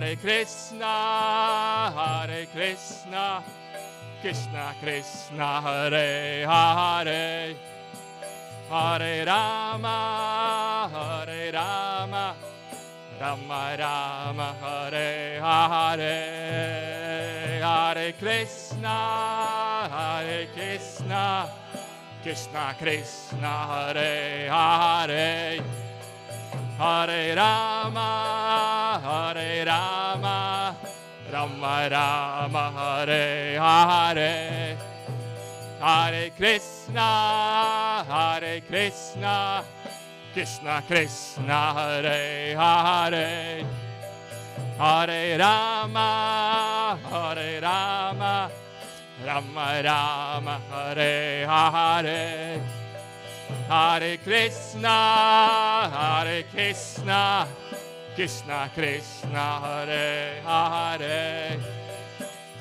Hare Krishna, Krishna Krishna, Hare Hare, Hare Rama, Rama Rama, Hare Hare, Hare Krishna, Krishna Krishna, Hare Hare, Hare Rama, Rama Rama, Hare Hare, Hare Krishna, Krishna Krishna, Hare Hare, Hare Rama, Rama Rama, Hare Hare, Hare Krishna, Krishna Krishna, Hare Hare,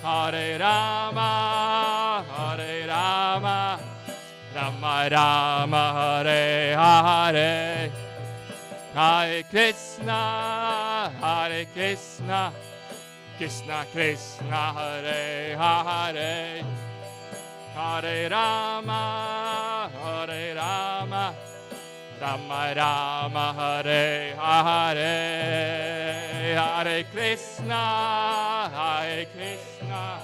Hare Rama, Rama Rama, Hare Hare, Hare Krishna, Krishna Krishna, Hare Hare, Hare Rama, Rama Rama, Hare Hare, Hare Krishna,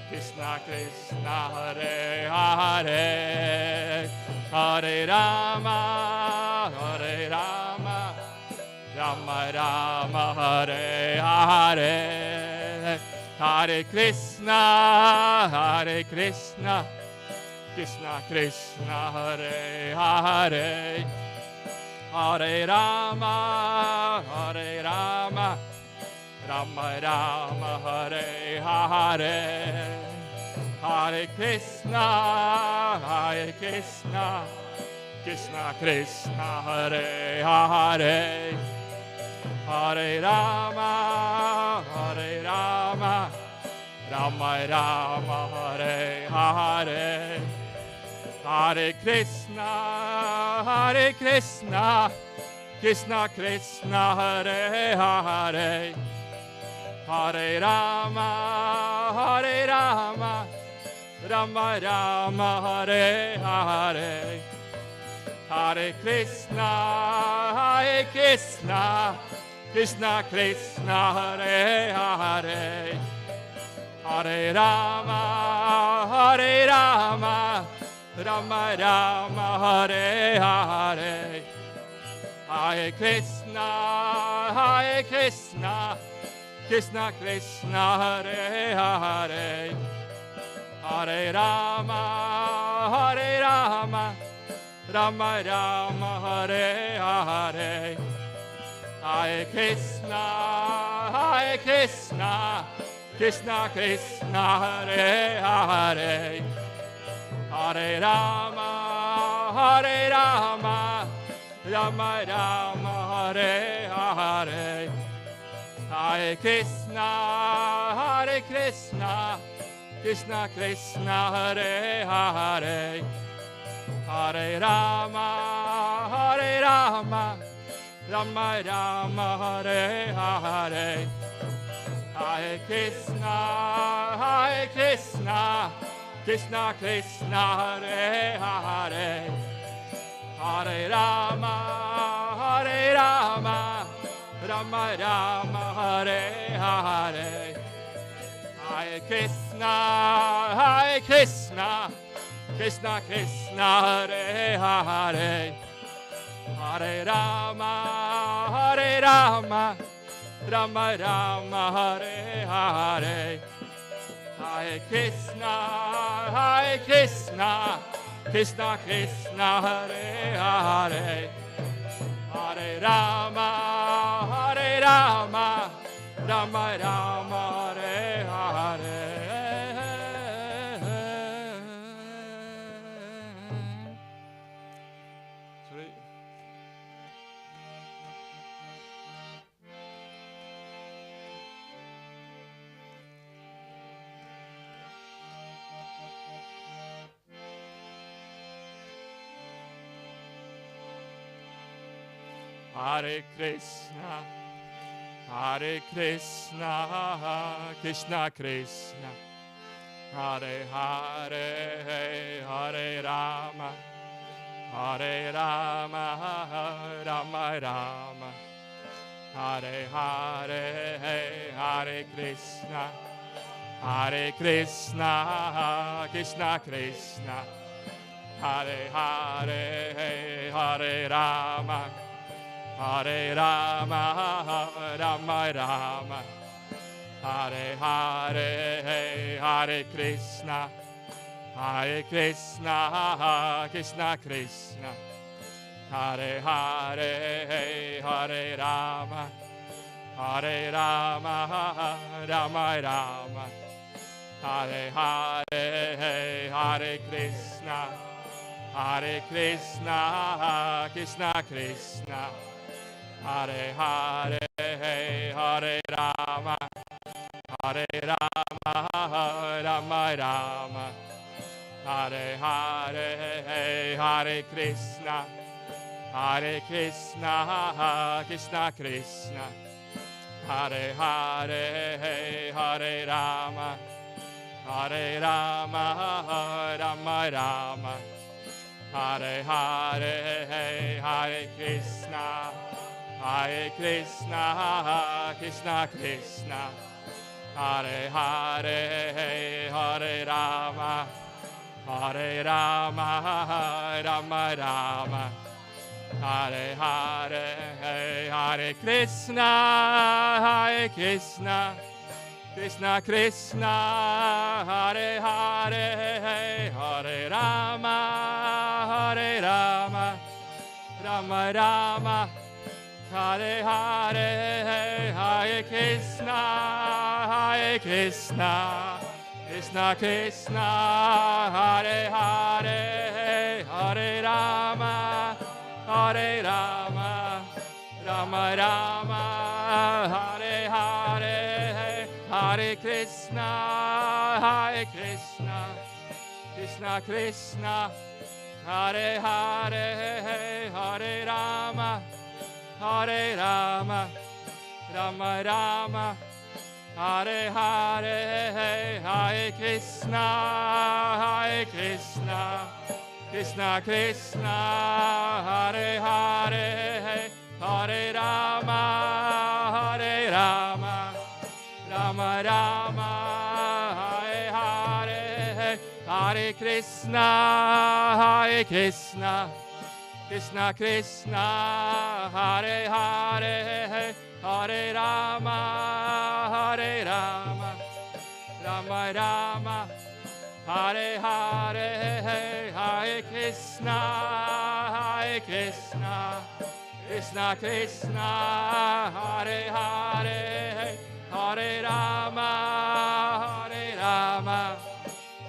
Krishna Krishna, Hare Hare, Hare Rama, Rama Rama, Hare Hare, Hare Krishna, Krishna Krishna, Hare Hare, Hare Rama, Rama Rama, Hare Hare, Hare Krishna, Krishna Krishna, Hare Hare, Hare Rama, Rama Rama, Hare Hare, Hare Krishna, Krishna Krishna, Hare Hare, Hare Rama, Rama Rama, Hare Hare, Hare Krishna, Krishna Krishna, Hare Hare, Hare Rama, Rama Rama, Hare Hare, Hare Krishna, Krishna Krishna, Hare Hare, Hare Rama, Rama Rama, Hare Hare, Hare Krishna, Krishna Krishna, Hare Hare, Hare Rama, Rama Rama, Hare Hare, Hare Krishna, Krishna Krishna, Hare Hare, Hare Rama, Rama Rama, Hare Hare, Hare Krishna, Krishna Krishna, Hare Hare, Hare Rama, Rama Rama, Hare Hare, Hare Krishna, Krishna Krishna, Hare Hare, Hare Rama, Rama Rama, Hare Hare, Hare Krishna, Krishna Krishna, Hare Hare, Hare Rama, Rama Rama, Hare Hare. Hare Krishna, Hare Krishna, Krishna Krishna, Hare Hare, Hare Rama, Hare Rama, Rama Rama, Hare Hare, Hare Krishna, Krishna Krishna, Hare Hare, Hare Rama, Hare Rama, Rama Rama, Hare Hare, Hare Krishna, Krishna Krishna, Hare Hare, Hare Rama, Rama Rama, Hare Hare, Hare Krishna, Krishna Krishna, Hare Hare, Hare Rama, Rama Rama, Hare Hare, Hare Krishna, Krishna Krishna, Hare Hare, Hare Rama, Rama Rama, Hare Hare, Hare Krishna, Krishna Krishna, Hare Hare, Hare Rama, Rama Rama, Hare Hare, Hare Krishna, Krishna Krishna, Hare Hare, Hare Rama, Rama Rama, Hare Hare, Hare Krishna, Krishna Krishna, Hare Hare, Hare Rama, Rama Rama, Hare Hare, Hare Krishna, Krishna Krishna, Hare Hare, Hare Rama, Rama Rama, Hare Hare, Hare Krishna, Krishna Krishna, Hare Hare, Hare Rama, Rama Rama, Hare Hare, Hare Krishna, Krishna Krishna, Hare Hare, Hare Rama, Rama Rama, Hare Hare, Hare Krishna, Krishna Krishna, Hare Hare, Hare Rama,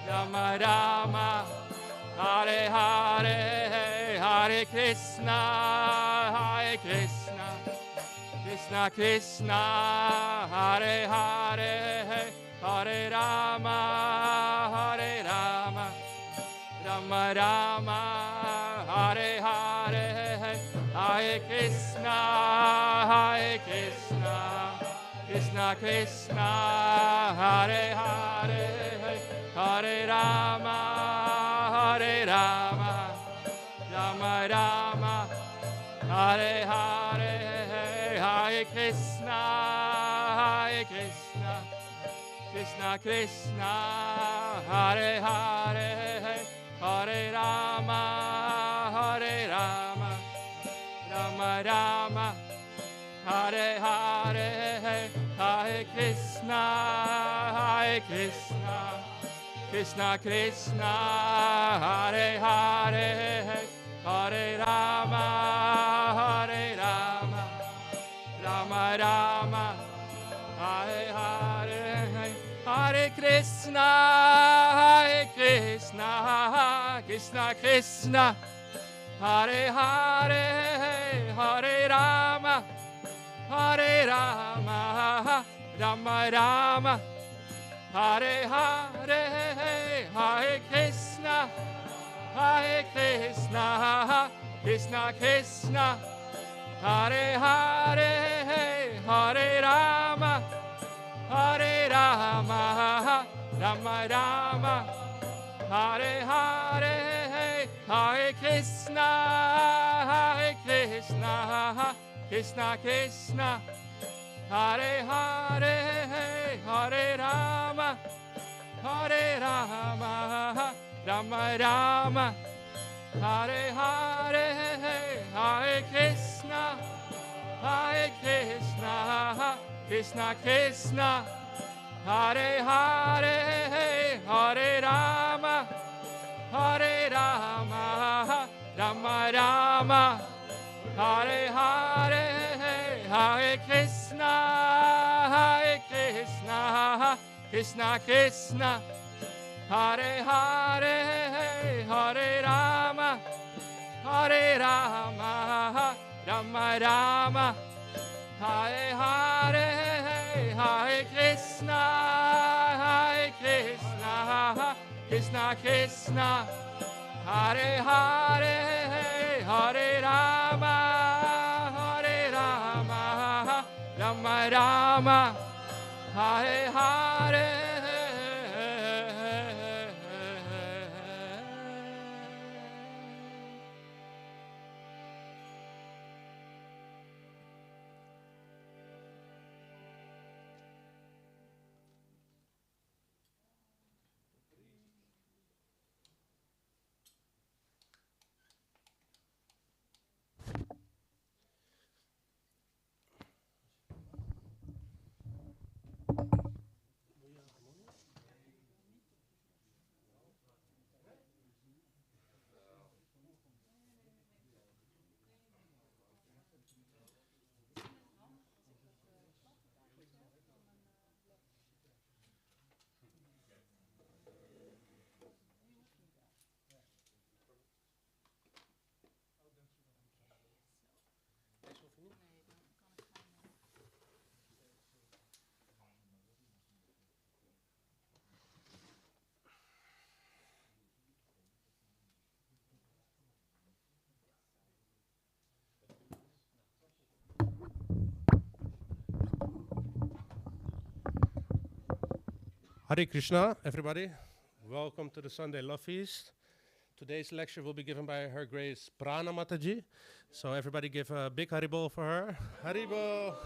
Rama Rama, Hare Hare, Hare Krishna, Krishna Krishna, Hare Hare, Hare Rama, Rama Rama, Hare Hare, Hare Krishna, Krishna Krishna, Hare Hare, Hare Rama, Rama Rama, Hare Hare, Hare Krishna, Krishna Krishna, Hare Hare, Hare Rama, Rama Rama, Hare Hare, Hare Krishna, Krishna Krishna, Hare Hare, Hare Rama, Rama Rama, Hare Hare, Hare Krishna, Krishna Krishna, Hare Hare, Hare Rama, Rama Rama, Hare Hare, Hare Krishna, Krishna Krishna, Hare Hare, Hare Rama, Hare Rama, Rama Rama, Hare Hare, Hare Krishna, Krishna Krishna, Hare Hare, Hare Rama, Hare Rama, Rama Rama, Hare Hare, Hare Krishna, Krishna Krishna, Hare Hare, Hare Rama, Hare Rama, Rama Rama, Hare Hare, Hare Krishna, Krishna Krishna, Hare Hare, Hare Rama, Hare Rama, Rama Rama, Hare Hare, Hare Krishna, Krishna Krishna, Hare Hare, Hare Rama, Rama Rama, Hare Hare. Hare Krishna, everybody. Welcome to the Sunday Love Feast. Today's lecture will be given by Her Grace Prana Mataji. So everybody give a big Haribol for her. Haribol!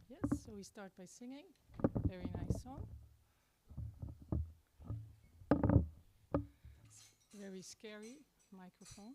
Yes, so we start by singing. Very nice song. Very scary microphone.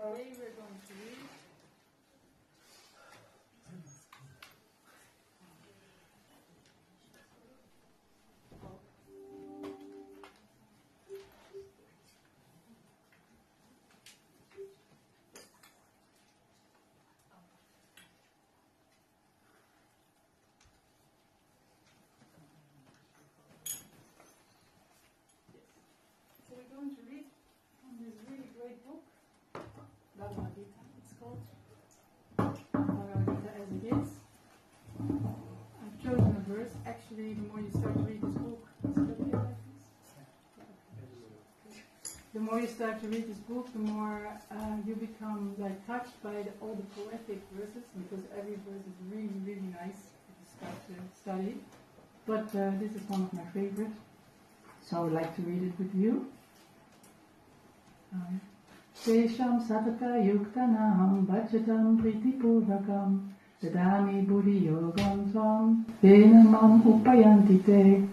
Today we're going to read from this really great book, Bhagavad Gita, it's called. Bhagavad Gita as it is. I've chosen a verse. Actually, the more you start to read this book, the more you start to read this book, the more you become touched by all the poetic verses, because every verse is really, really nice if you start to study. But this is one of my favorites, so I would like to read it with you. Tesham satata yuktanaham bhajatam pritipurvakam dadami buddhi yogam tvam venamam upayantite.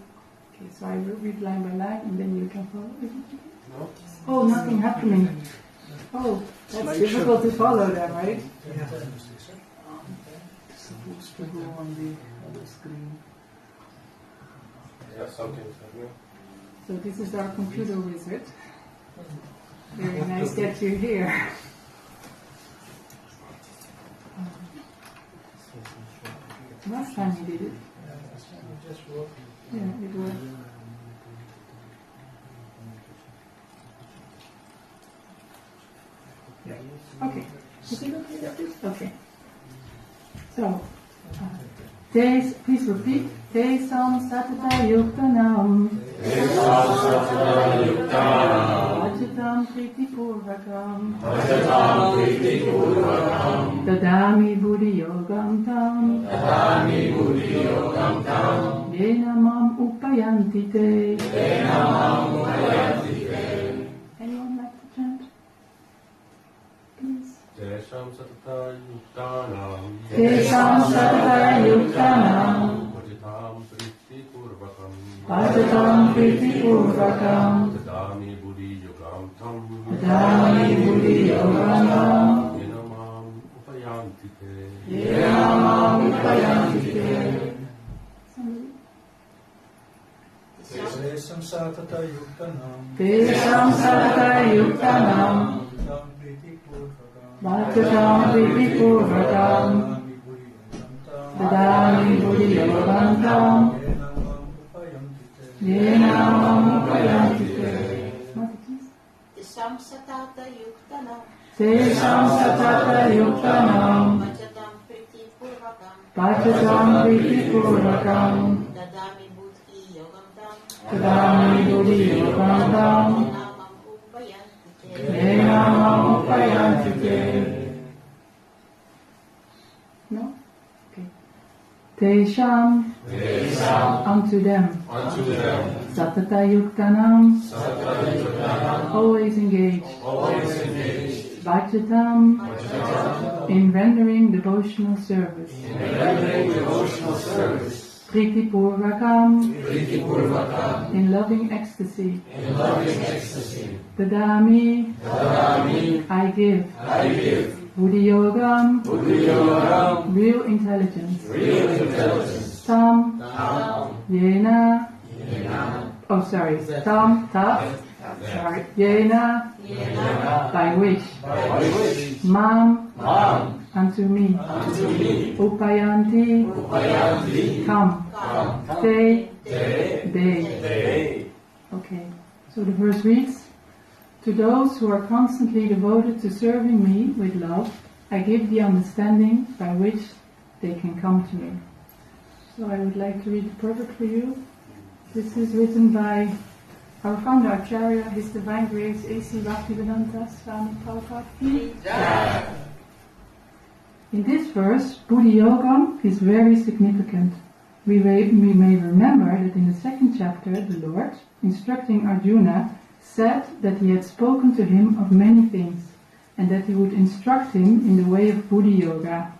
Okay, so I will read line by line and then you can follow. No. Oh, nothing happening. Oh, that's difficult to follow then, right? Supposed to go on the other screen. Yeah, something's happening. So this is our computer wizard. Very nice that you're here. Last time you did it. Yeah, it worked. Okay. Is it okay like this? Okay. So, please repeat. Tesam satata yuktanam. Bhajatam pritipurvakam. Dadami buddhi yogam tam. Yenamam upayantite. Anyone like to chant? Please. Tesham satata yuktanam. Tesam satata yuktanam. Bhajatam pritipurvakam. Bhajatam pritipurvakam. Dadami buddhi yogam tam. Dadami buddhi yogam tam. Yenamam upayantite. Yenamam upayantite. Tesam satata yuktanam. Tesam satata yuktanam. Bhajatam pritipurvakam. Dadami buddhi yogam tam. Yenamam upayantite. Tesam satata yuktanam. Tesam satata yuktanam. Bhajatam pritipurvakam. Bhajatam pritipurvakam. Dadami buddhi yogam tam. Dadami buddhi yogam tam. Yenamam upayantite. Yenamam upayantite. No? Okay. Tesham. Unto them. Satata yuktanam. Always engaged. Bhajatam. In rendering devotional service. Pritipurvakam. In loving ecstasy. Dadami. I give. Buddhi yogam. Real intelligence. Tam. Yena. Oh, sorry. Tam. Ta. Sorry. Yena. By which. Mam. Unto me. Upayanti. Come. They. Okay. So the verse reads, "To those who are constantly devoted to serving me with love, I give the understanding by which they can come to me." So I would like to read the purport for you. This is written by our founder Acharya, His Divine Grace A.C. Bhaktivedanta Swami Prabhupada. In this verse, Buddha Yoga is very significant. We may remember that in the second chapter, the Lord, instructing Arjuna, said that he had spoken to him of many things, and that he would instruct him in the way of Buddha Yoga.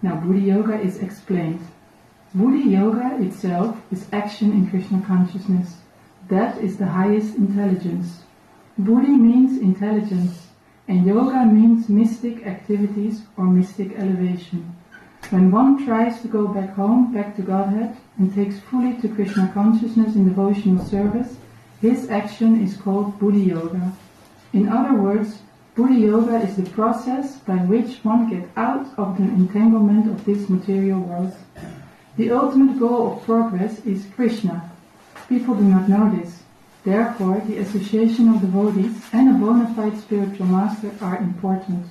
Now, Buddha Yoga is explained. Buddha Yoga itself is action in Krishna consciousness. That is the highest intelligence. Buddhi means intelligence, and yoga means mystic activities or mystic elevation. When one tries to go back home, back to Godhead, and takes fully to Krishna consciousness in devotional service, his action is called Buddha Yoga. In other words, Buddha Yoga is the process by which one gets out of the entanglement of this material world. The ultimate goal of progress is Krishna. People do not know this. Therefore, the association of devotees and a bona fide spiritual master are important.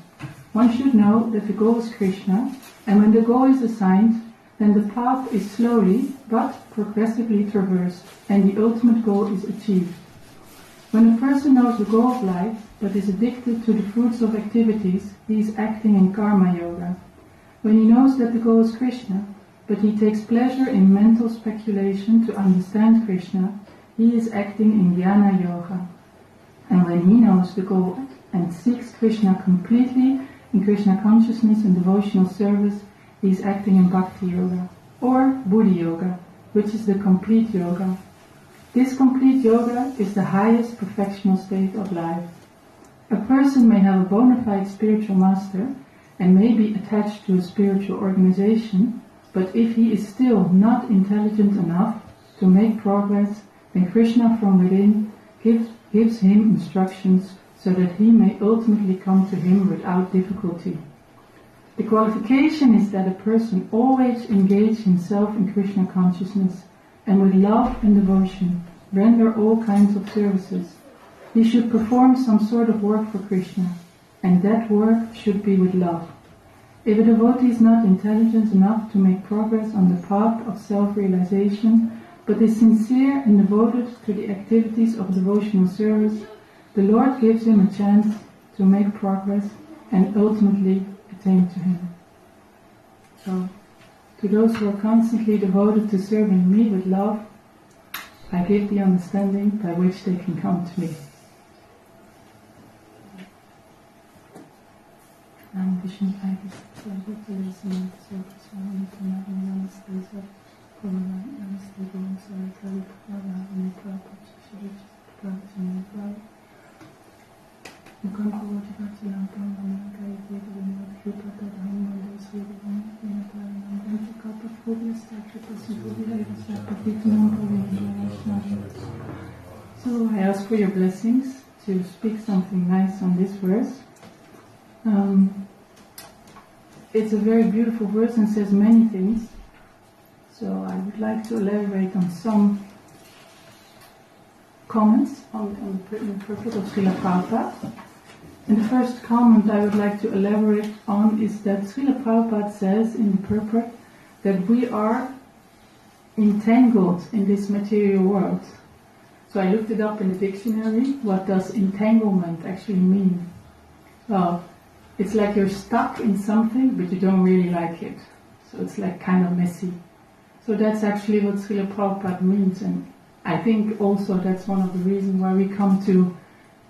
One should know that the goal is Krishna, and when the goal is assigned, then the path is slowly but progressively traversed, and the ultimate goal is achieved. When a person knows the goal of life, but is addicted to the fruits of activities, he is acting in karma yoga. When he knows that the goal is Krishna, but he takes pleasure in mental speculation to understand Krishna, he is acting in jnana yoga. And when he knows the goal and seeks Krishna completely in Krishna consciousness and devotional service, he is acting in bhakti yoga, or Buddha yoga, which is the complete yoga. This complete yoga is the highest perfectional state of life. A person may have a bona fide spiritual master and may be attached to a spiritual organization, but if he is still not intelligent enough to make progress, then Krishna from within gives him instructions so that he may ultimately come to him without difficulty. The qualification is that a person always engage himself in Krishna consciousness and with love and devotion render all kinds of services. He should perform some sort of work for Krishna, and that work should be with love. If a devotee is not intelligent enough to make progress on the path of self-realization, but is sincere and devoted to the activities of devotional service, the Lord gives him a chance to make progress and ultimately attain to him. So, to those who are constantly devoted to serving me with love, I give the understanding by which they can come to me. So I ask for your blessings to speak something nice on this verse. It's a very beautiful verse and says many things. So I would like to elaborate on some comments on the purport of Srila Prabhupada. And the first comment I would like to elaborate on is that Srila Prabhupada says in the purport that we are entangled in this material world. So I looked it up in the dictionary. What does entanglement actually mean? Well, it's like you're stuck in something, but you don't really like it. So it's like kind of messy. So that's actually what Srila Prabhupada means. And I think also that's one of the reasons why we come to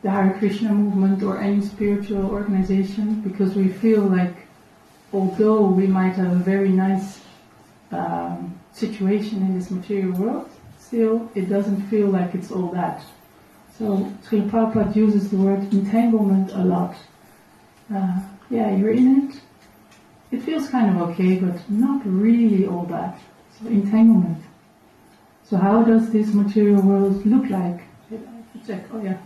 the Hare Krishna movement or any spiritual organization, because we feel like although we might have a very nice situation in this material world, still it doesn't feel like it's all that. So Srila Prabhupada uses the word entanglement a lot. Yeah, you're in it. It feels kind of okay, but not really all that. So entanglement. So how does this material world look like? I have to check. Oh yeah.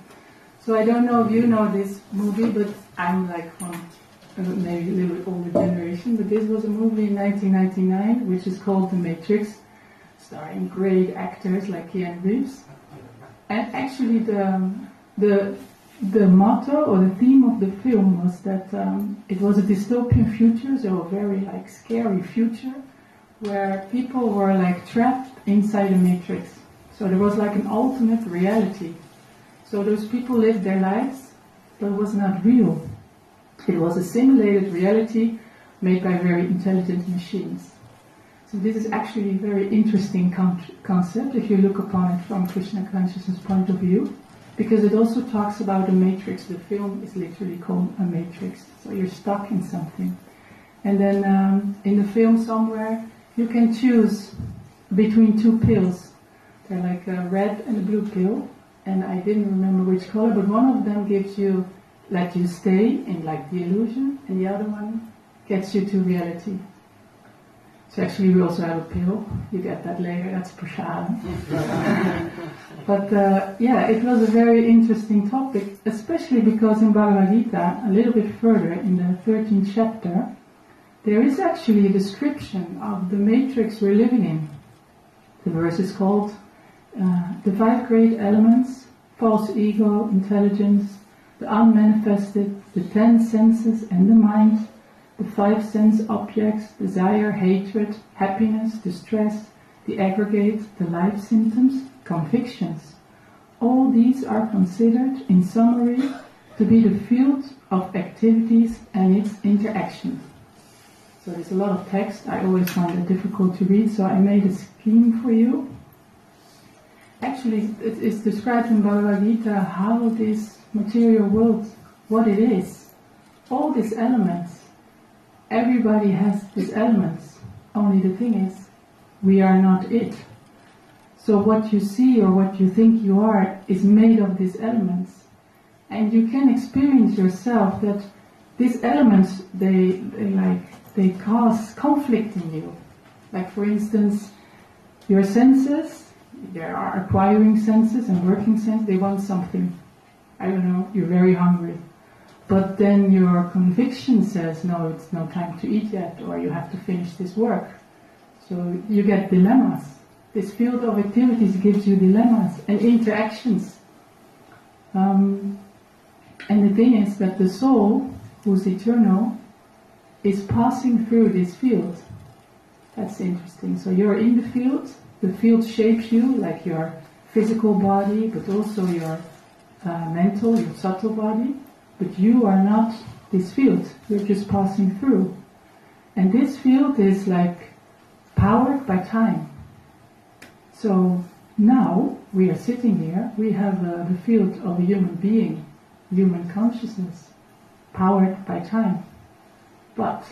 So I don't know if you know this movie, but I'm like from maybe a little bit older generation. But this was a movie in 1999, which is called The Matrix, starring great actors like Keanu Reeves. And actually the motto or the theme of the film was that it was a dystopian future, so a very like scary future, where people were like trapped inside a matrix. So there was like an alternate reality. So those people lived their lives, but it was not real. It was a simulated reality made by very intelligent machines. So this is actually a very interesting concept if you look upon it from Krishna consciousness point of view, because it also talks about a matrix. The film is literally called a matrix. So you're stuck in something. And then in the film somewhere, you can choose between two pills. They're like a red and a blue pill. And I didn't remember which color, but one of them gives you, let you stay in like the illusion, and the other one gets you to reality. So actually we also have a pill. You get that later, that's prashad. But yeah, it was a very interesting topic, especially because in Bhagavad Gita, a little bit further in the 13th chapter, there is actually a description of the matrix we're living in. The verse is called the 5 great elements, false ego, intelligence, the unmanifested, the 10 senses and the mind, the 5 sense objects, desire, hatred, happiness, distress, the aggregate, the life symptoms, convictions. All these are considered, in summary, to be the field of activities and its interaction. So there's a lot of text. I always find it difficult to read, so I made a scheme for you. Actually, it is described in Bhagavad Gita how this material world, what it is. All these elements, everybody has these elements. Only the thing is, we are not it. So what you see or what you think you are is made of these elements. And you can experience yourself that these elements, they cause conflict in you. Like for instance, your senses, there are acquiring senses and working senses, they want something. I don't know, you're very hungry. But then your conviction says, no, it's no time to eat yet, or you have to finish this work. So you get dilemmas. This field of activities gives you dilemmas and interactions. And the thing is that the soul, who's eternal, is passing through this field. That's interesting. So you're in the field shapes you, like your physical body, but also your mental, your subtle body. But you are not this field, you're just passing through. And this field is like powered by time. So now we are sitting here, we have the field of a human being, human consciousness, powered by time. But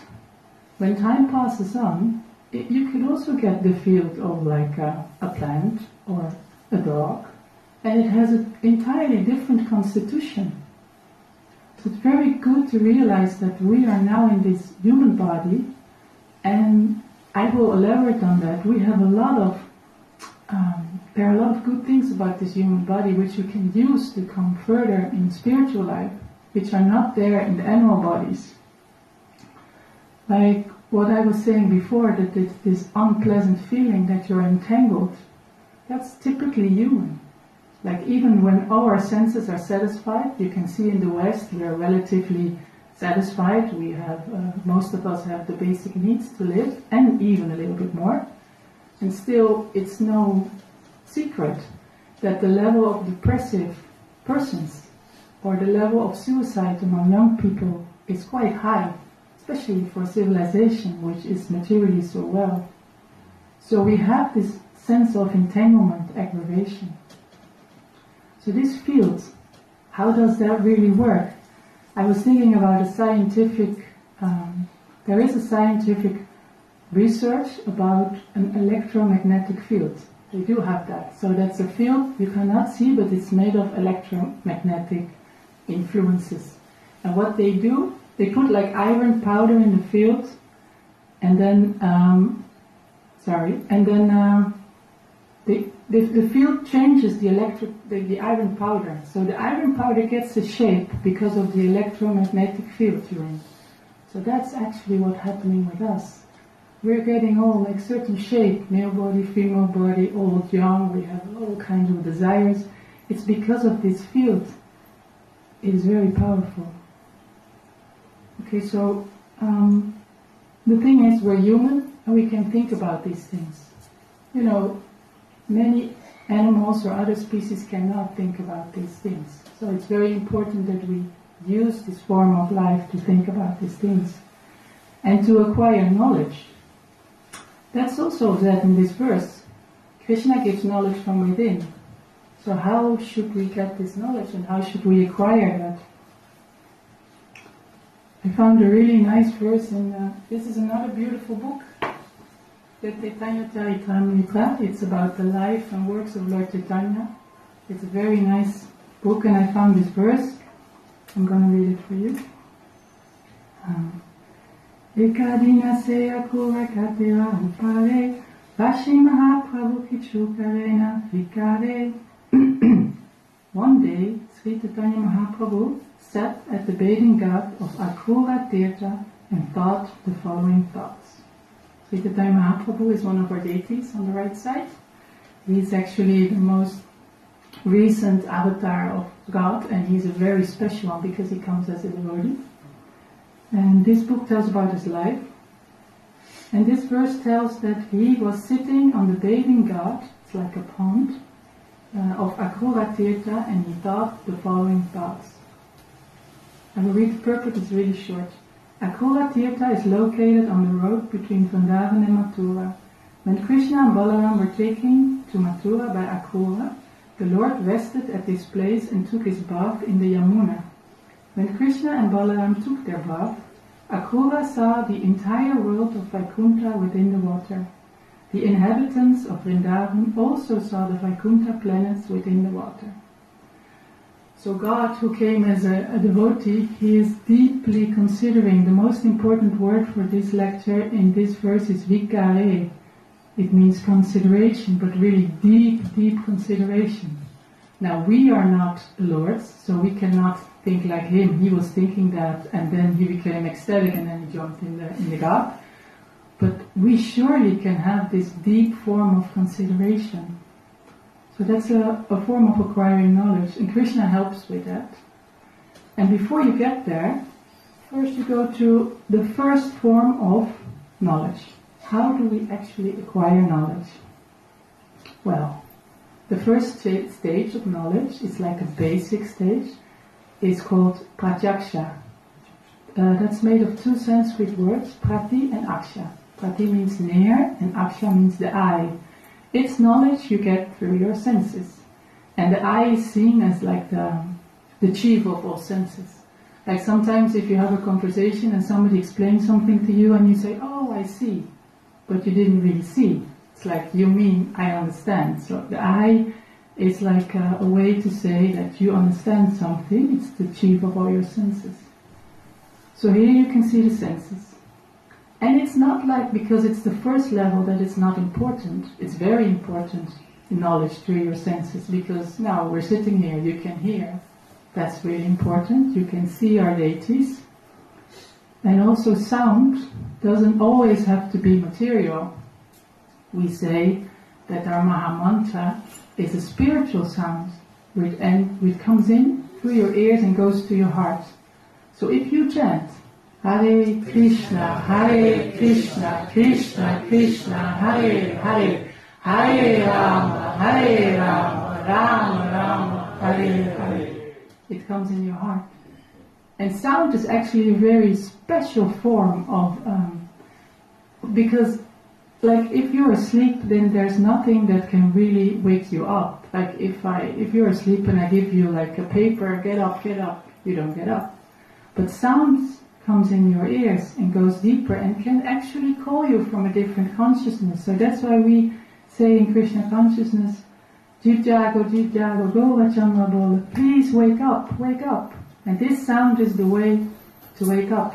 when time passes on, you could also get the field of like a plant or a dog, and it has an entirely different constitution. So it's very good to realize that we are now in this human body, and I will elaborate on that. We have a lot of there are a lot of good things about this human body which you can use to come further in spiritual life, which are not there in the animal bodies. Like what I was saying before, that it's this unpleasant feeling that you're entangled, that's typically human. Like even when all our senses are satisfied, you can see in the West we are relatively satisfied. We have, most of us have the basic needs to live, and even a little bit more. And still, it's no secret that the level of depressive persons or the level of suicide among young people is quite high, especially for civilization, which is materially so well. So we have this sense of entanglement, aggravation. So this field, how does that really work? I was thinking about a scientific, there is a scientific research about an electromagnetic field. They do have that. So that's a field you cannot see, but it's made of electromagnetic influences. And what they do, they put like iron powder in the field, and then, the field changes the iron powder. So the iron powder gets a shape because of the electromagnetic field you're in. So that's actually what's happening with us. We're getting all like certain shape, male body, female body, old, young, we have all kinds of desires, it's because of this field. It is very powerful. Okay, so the thing is, we're human and we can think about these things. You know, many animals or other species cannot think about these things. So it's very important that we use this form of life to think about these things and to acquire knowledge. That's also said in this verse. Krishna gives knowledge from within. So how should we get this knowledge and how should we acquire that? I found a really nice verse in, this is another beautiful book, the Chaitanya Charitamrita. It's about the life and works of Lord Chaitanya. It's a very nice book and I found this verse. I'm going to read it for you. Ekadina seya kura katira upare Vashimaha Prabhu Kichu Karena Vikare. One day, Sri Chaitanya Mahaprabhu sat at the bathing ghat of Akrura Tirtha and thought the following thoughts. Sri Chaitanya Mahaprabhu is one of our deities on the right side. He is actually the most recent avatar of God, and he's a very special one because he comes as a devotee. And this book tells about his life. And this verse tells that he was sitting on the bathing ghat, it's like a pond, of Akrura Tirtha, and he thought the following thoughts. I will read the purport, it's really short. Akrura Tirtha is located on the road between Vrindavan and Mathura. When Krishna and Balaram were taken to Mathura by Akrura, the Lord rested at this place and took his bath in the Yamuna. When Krishna and Balaram took their bath, Akrura saw the entire world of Vaikuntha within the water. The inhabitants of Vrindavan also saw the Vaikuntha planets within the water. So God, who came as a devotee, he is deeply considering. The most important word for this lecture in this verse is vikare. It means consideration, but really deep, deep consideration. Now we are not lords, so we cannot think like him. He was thinking that, and then he became ecstatic, and then he jumped in the ghat. But we surely can have this deep form of consideration. So that's a form of acquiring knowledge, and Krishna helps with that. And before you get there, first you go to the first form of knowledge. How do we actually acquire knowledge? Well, the first stage of knowledge is like a basic stage. It's called pratyaksha. That's made of two Sanskrit words, prati and aksha. Prati means near and aksha means the eye. It's knowledge you get through your senses. And the eye is seen as like the chief of all senses. Like sometimes if you have a conversation and somebody explains something to you and you say, oh, I see, but you didn't really see. It's like, you mean I understand. So the eye is like a way to say that you understand something. It's the chief of all your senses. So here you can see the senses. And it's not like because it's the first level that it's not important. It's very important, knowledge through your senses, because now we're sitting here, you can hear. That's really important. You can see our deities. And also sound doesn't always have to be material. We say that our Mahamantra is a spiritual sound, which comes in through your ears and goes to your heart. So if you chant Hare Krishna, Krishna Krishna, Hare Hare, Hare Rama, Rama Rama, Hare Hare, it comes in your heart. And sound is actually a very special form of, because like if you're asleep, then there's nothing that can really wake you up. Like if you're asleep and I give you like a paper, get up, you don't get up. But sound comes in your ears and goes deeper and can actually call you from a different consciousness. So that's why we say in Krishna consciousness, Jiv Jago, Gora Chandra Bola, please wake up, wake up. And this sound is the way to wake up.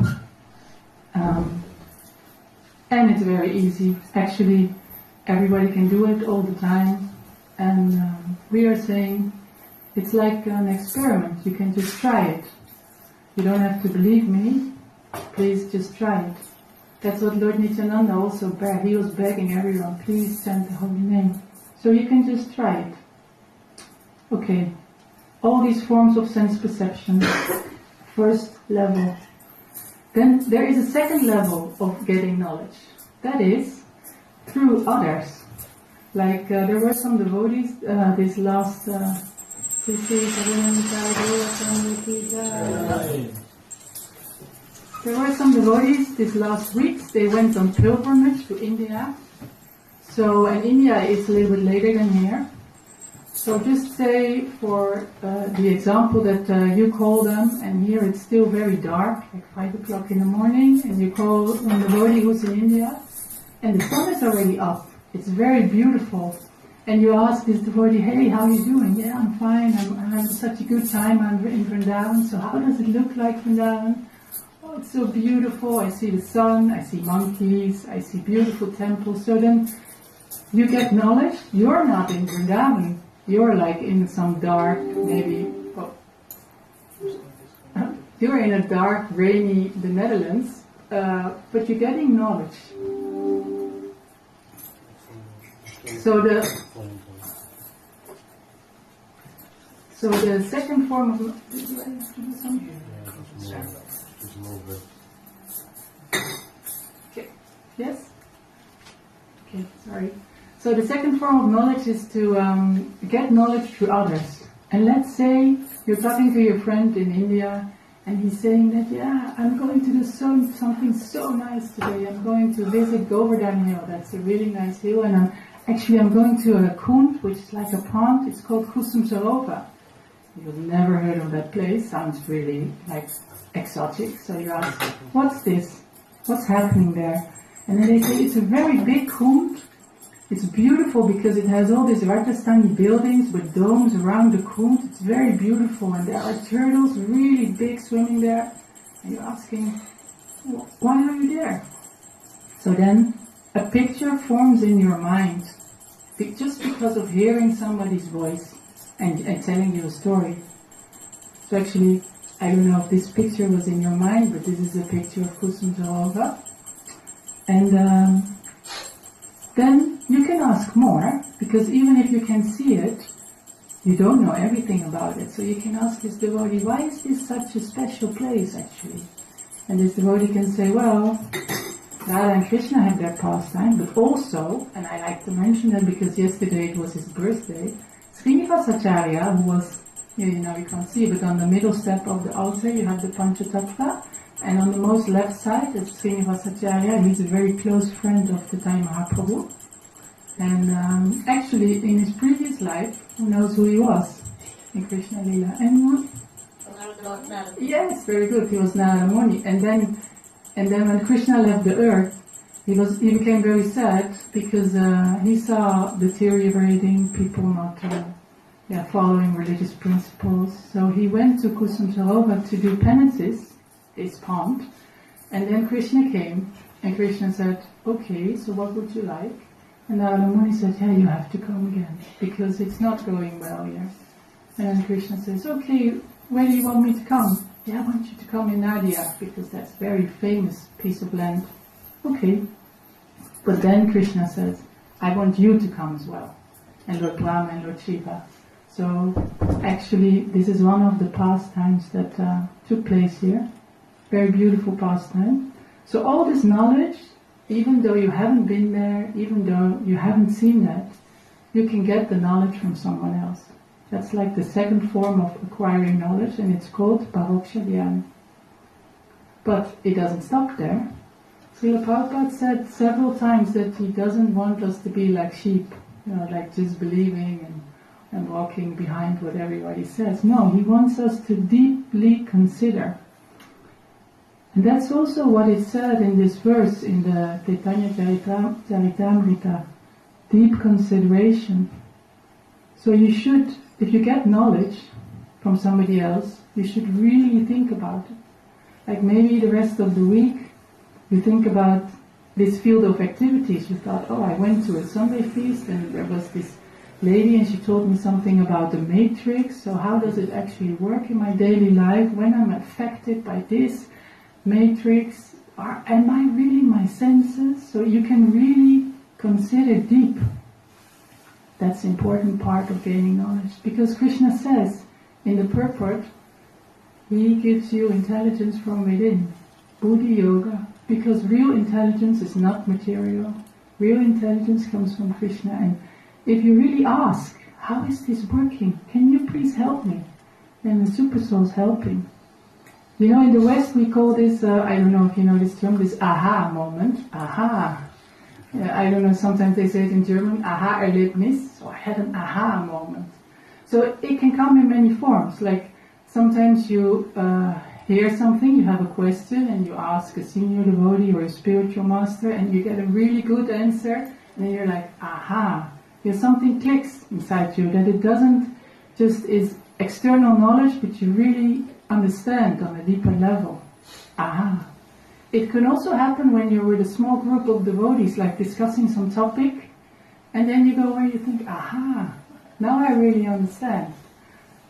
And it's very easy. Actually, everybody can do it all the time. And we are saying it's like an experiment. You can just try it. You don't have to believe me. Please just try it. That's what Lord Nityananda also begged. He was begging everyone, please chant the holy name. So you can just try it. Okay, all these forms of sense perception. First level. Then there is a second level of getting knowledge. That is through others. Like there were some devotees this last there were some devotees this last week. They went on pilgrimage to India. So, and India is a little bit later than here. So just say for the example that you call them, and here it's still very dark, like 5 o'clock in the morning, and you call one devotee who's in India, and the sun is already up. It's very beautiful. And you ask this devotee, hey, how are you doing? Yeah, I'm fine. I'm having such a good time. I'm in Vrindavan. So how does it look like Vrindavan? Oh, it's so beautiful. I see the sun. I see monkeys. I see beautiful temples. So then you get knowledge. You're not in Vrindavan. You're like in some dark, maybe, you're in a dark, rainy, the Netherlands, but you're getting knowledge. So the second form of... Did you have to do something? Okay. Yes? Okay, sorry. So the second form of knowledge is to get knowledge through others. And let's say you're talking to your friend in India and he's saying that, yeah, I'm going to do something so nice today. I'm going to visit Govardhan Hill. That's a really nice hill. And I'm going to a kund, which is like a pond. It's called Kusum Sarovar. You've never heard of that place. Sounds really like exotic. So you ask, what's this? What's happening there? And then they say, it's a very big kund. It's beautiful because it has all these Rajasthani buildings with domes around the kund. It's very beautiful, and there are turtles really big swimming there. And you're asking, why are you there? So then a picture forms in your mind just because of hearing somebody's voice and telling you a story. So actually, I don't know if this picture was in your mind, but this is a picture of Kusum Sarovar. And then you can ask more, because even if you can see it, you don't know everything about it. So you can ask this devotee, why is this such a special place actually? And this devotee can say, well, Radha and Krishna have their pastime, but also, and I like to mention that because yesterday it was his birthday, Srinivasacharya, who was, you can't see, but on the middle step of the altar you have the Panchatattva, and on the most left side is Srinivasacharya. He's a very close friend of the Chaitanya Mahaprabhu. And actually, in his previous life, who knows who he was in Krishna Lila? Anyone? Yes, very good. He was Narada Muni. And then when Krishna left the earth, he became very sad because he saw deteriorating people not following religious principles. So he went to Kusum Sarovar to do penances, this pond, and then Krishna came, and Krishna said, okay, so what would you like? And Narada Muni said, yeah, you have to come again, because it's not going well here. And then Krishna says, okay, where do you want me to come? Yeah, I want you to come in Nadia, because that's a very famous piece of land. Okay. But then Krishna says, I want you to come as well, and Lord Brahma and Lord Shiva. So actually, this is one of the pastimes that took place here. Very beautiful pastime. So all this knowledge, even though you haven't been there, even though you haven't seen that, you can get the knowledge from someone else. That's like the second form of acquiring knowledge, and it's called Paroksha Dhyan. But it doesn't stop there. Srila Prabhupada said several times that he doesn't want us to be like sheep, like just believing and walking behind what everybody says. No, he wants us to deeply consider. And that's also what is said in this verse in the Chaitanya Charitamrita, deep consideration. So you should, if you get knowledge from somebody else, you should really think about it. Like maybe the rest of the week, you think about this field of activities. You thought, oh, I went to a Sunday feast and there was this lady and she told me something about the matrix. So how does it actually work in my daily life when I'm affected by this matrix? Am I really my senses? So you can really consider deep. That's the important part of gaining knowledge. Because Krishna says, In the purport, he gives you intelligence from within, Buddhi Yoga, because real intelligence is not material. Real intelligence comes from Krishna, and if you really ask, how is this working? Can you please help me? Then the Super Soul is helping. You know, in the West we call this, I don't know if you know this term, this aha moment. Aha. I don't know, sometimes they say it in German, aha-Erlebnis. So I had an aha moment. So it can come in many forms. Like sometimes you hear something, you have a question, and you ask a senior devotee or a spiritual master, and you get a really good answer, and then you're like, aha. Something clicks inside you, that it doesn't just is external knowledge, but you really understand on a deeper level. Aha. It can also happen when you're with a small group of devotees, like discussing some topic, and then you go where you think, aha, now I really understand.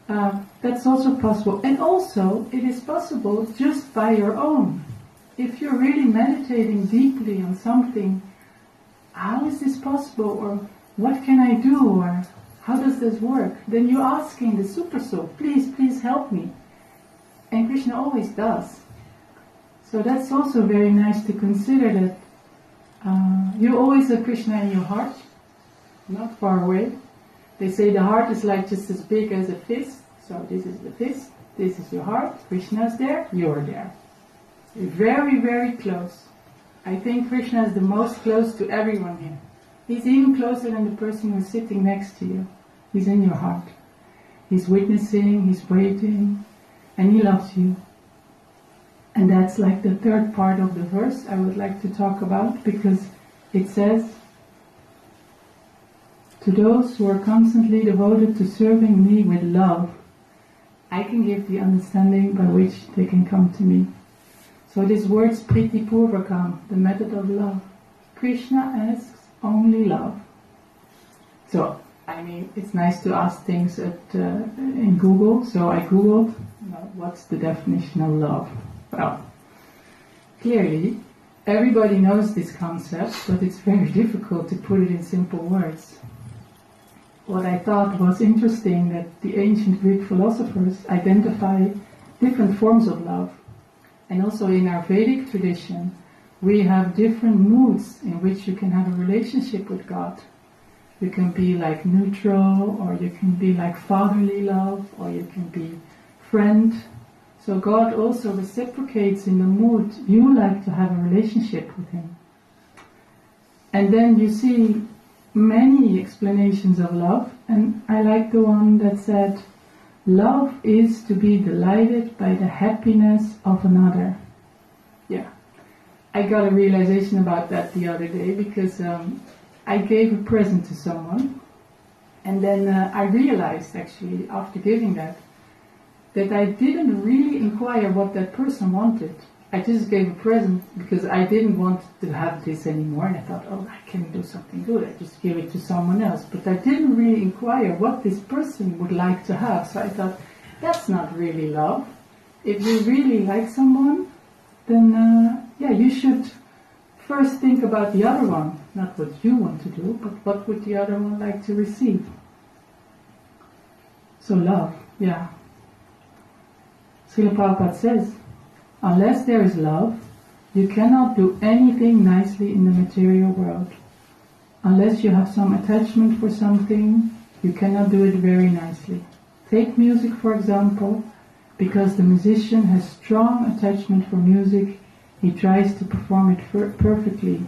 That's also possible. And also, it is possible just by your own. If you're really meditating deeply on something, how is this possible? Or what can I do? Or how does this work? Then you're asking the Super Soul, please help me. And Krishna always does. So that's also very nice to consider, that you always have Krishna in your heart, not far away. They say the heart is like just as big as a fist. So this is the fist, this is your heart, Krishna is there, you're there. You're very, very close. I think Krishna is the most close to everyone here. He's even closer than the person who's sitting next to you. He's in your heart. He's witnessing, he's waiting, and he loves you. And that's like the third part of the verse I would like to talk about, because it says, to those who are constantly devoted to serving me with love, I can give the understanding by which they can come to me. So this word Priti Purvakam, the method of love. Krishna asks only love. So, I mean, it's nice to ask things in Google. So I Googled, what's the definition of love? Well, clearly, everybody knows this concept, but it's very difficult to put it in simple words. What I thought was interesting, that the ancient Greek philosophers identify different forms of love. And also in our Vedic tradition, we have different moods in which you can have a relationship with God. You can be like neutral, or you can be like fatherly love, or you can be friend. So God also reciprocates in the mood you like to have a relationship with Him. And then you see many explanations of love, and I like the one that said, love is to be delighted by the happiness of another. Yeah, I got a realization about that the other day, because I gave a present to someone, and then I realized actually after giving that I didn't really inquire what that person wanted. I just gave a present because I didn't want to have this anymore, and I thought, oh, I can do something good, I just give it to someone else. But I didn't really inquire what this person would like to have, so I thought, that's not really love. If you really like someone, then you should first think about the other one, not what you want to do, but what would the other one like to receive. So love, yeah. Srila Prabhupada says, unless there is love, you cannot do anything nicely in the material world. Unless you have some attachment for something, you cannot do it very nicely. Take music, for example. Because the musician has strong attachment for music, he tries to perform it perfectly.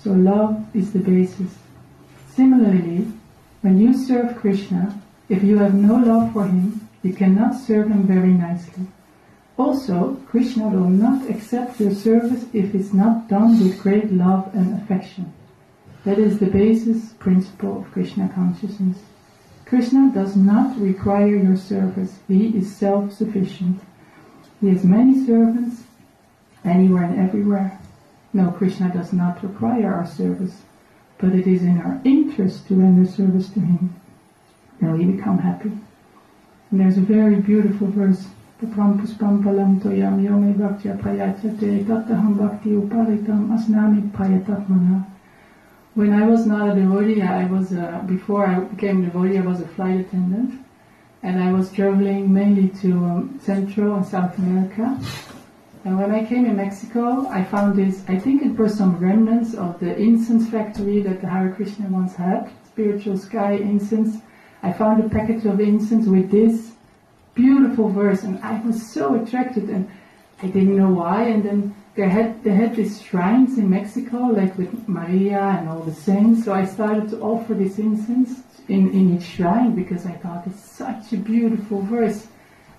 So love is the basis. Similarly, when you serve Krishna, if you have no love for Him, you cannot serve Him very nicely. Also, Krishna will not accept your service if it's not done with great love and affection. That is the basis principle of Krishna consciousness. Krishna does not require your service. He is self-sufficient. He has many servants, anywhere and everywhere. No, Krishna does not require our service, but it is in our interest to render service to Him. Then we become happy. And there's a very beautiful verse. Tapram puspam palam toyam yome bhaktya prayachate tattaham bhakti uparitam asnami payatatmana. When I was not a devotee, before I became a devotee, I was a flight attendant. and I was traveling mainly to Central and South America. And when I came in Mexico, I found this, I think it was some remnants of the incense factory that the Hare Krishna once had, spiritual sky incense. I found a packet of incense with this beautiful verse, and I was so attracted, and I didn't know why. And then they had these shrines in Mexico, like with Maria and all the saints. So I started to offer this incense in each shrine because I thought it's such a beautiful verse.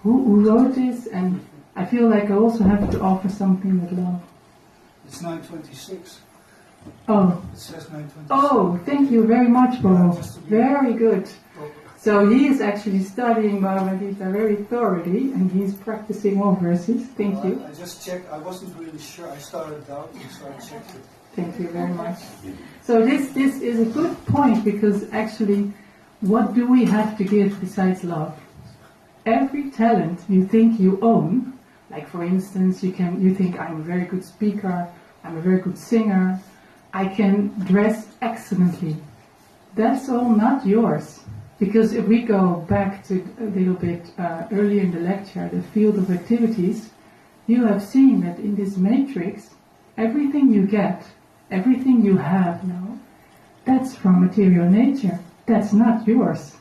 Who wrote this? And I feel like I also have to offer something with love. It's 9:26. Oh. It says 9:26. Oh, thank you very much, Bo. Yeah, just to be Very good. proper. So he is actually studying Bhagavad Gita very thoroughly, and he's practicing all verses. Thank you. I just checked. I wasn't really sure. I started out and so I checked it. Thank you very much. So this is a good point, because actually, what do we have to give besides love? Every talent you think you own, like for instance, you think I'm a very good speaker, I'm a very good singer, I can dress excellently. That's all not yours. Because if we go back to a little bit earlier in the lecture, the field of activities, you have seen that in this matrix, everything you get, everything you have now, that's from material nature. That's not yours.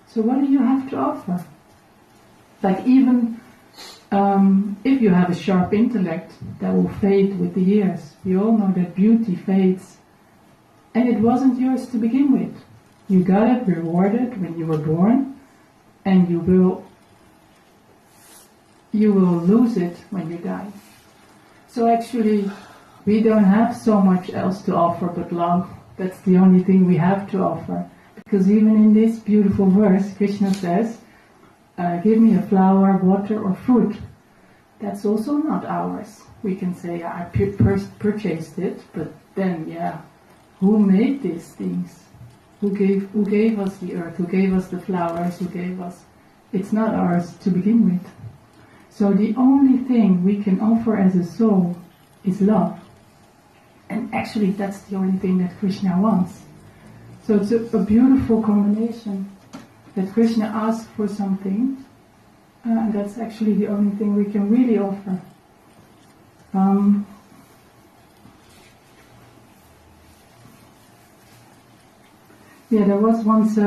So what do you have to offer? Like even if you have a sharp intellect, that will fade with the years. We all know that beauty fades. And it wasn't yours to begin with. You got it rewarded when you were born, and you will lose it when you die. So actually, we don't have so much else to offer but love. That's the only thing we have to offer. Because even in this beautiful verse, Krishna says, give me a flower, water or fruit. That's also not ours. We can say, I purchased it, but then, who made these things? Who gave us the earth? Who gave us the flowers? Who gave us? It's not ours to begin with. So the only thing we can offer as a soul is love. And actually that's the only thing that Krishna wants. So it's a beautiful combination that Krishna asks for something, and that's actually the only thing we can really offer. There was once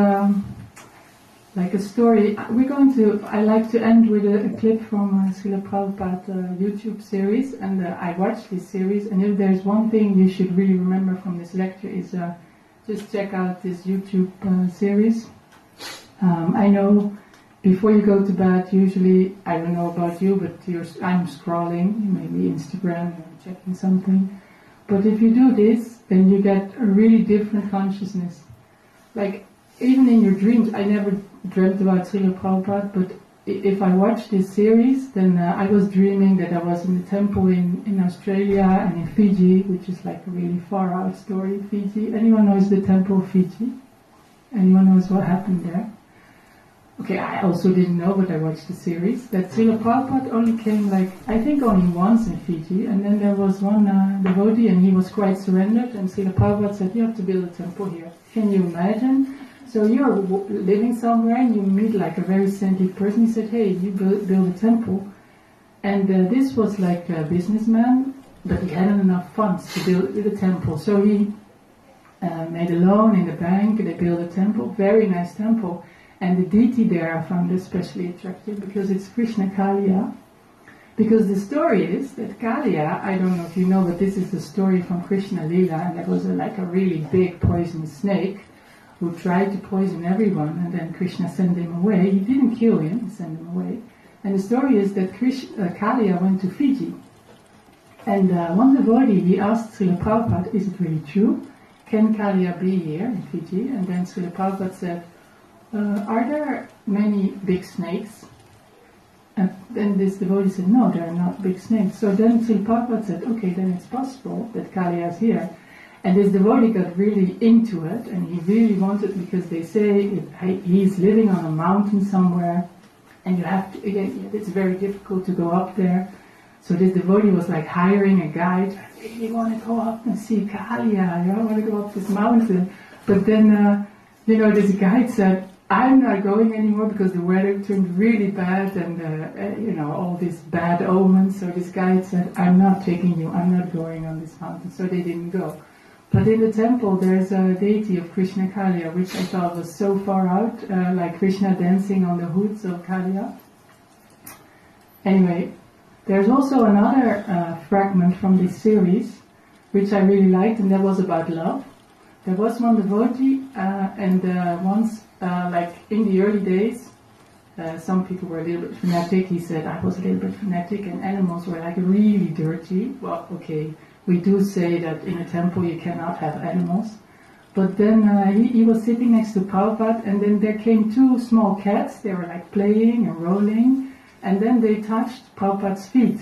like a story. I like to end with a clip from Srila Prabhupada YouTube series, and I watched this series, and if there's one thing you should really remember from this lecture is just check out this YouTube series. I know before you go to bed, usually, I don't know about you, but I'm scrolling, maybe Instagram, or checking something. But if you do this, then you get a really different consciousness. Like, even in your dreams, I never dreamt about Srila Prabhupada, but if I watch this series, then I was dreaming that I was in the temple in Australia and in Fiji, which is like a really far out story, Fiji. Anyone knows the temple of Fiji? Anyone knows what happened there? Okay, I also didn't know, but I watched the series, that Srila Prabhupada only came I think only once in Fiji, and then there was one devotee, and he was quite surrendered, and Srila Prabhupada said, you have to build a temple here. Can you imagine? So you're living somewhere and you meet like a very sentient person. He said, hey, you build a temple. And this was like a businessman, but he hadn't enough funds to build the temple. So he made a loan in the bank, they built a temple, very nice temple. And the deity there I found especially attractive because it's Krishna Kaliya. Because the story is that Kaliya, I don't know if you know, but this is the story from Krishna Lila, and there was a really big poisonous snake who tried to poison everyone, and then Krishna sent him away. He didn't kill him, he sent him away. And the story is that Kaliya went to Fiji. And one devotee, he asked Srila Prabhupada, is it really true? Can Kaliya be here in Fiji? And then Srila Prabhupada said, are there many big snakes? And then this devotee said, no, there are not big snakes. So then Srila Prabhupada said, okay, then it's possible that Kaliya is here. And this devotee got really into it, and he really wanted, because they say he's living on a mountain somewhere, and you have to, again, it's very difficult to go up there. So this devotee was like hiring a guide. I really want to go up and see Kaliya, I want to go up this mountain. But then, this guide said, I'm not going anymore because the weather turned really bad and, all these bad omens. So this guide said, I'm not taking you, I'm not going on this mountain. So they didn't go. But in the temple, there's a deity of Krishna Kaliya, which I thought was so far out, like Krishna dancing on the hoods of Kaliya. Anyway, there's also another fragment from this series, which I really liked, and that was about love. There was one devotee, once, like in the early days, some people were a little bit fanatic. He said, I was a little bit fanatic, and animals were like really dirty. Well, okay, we do say that in a temple you cannot have animals. But then he was sitting next to Prabhupada, and then there came two small cats. They were like playing and rolling, and then they touched Prabhupada's feet.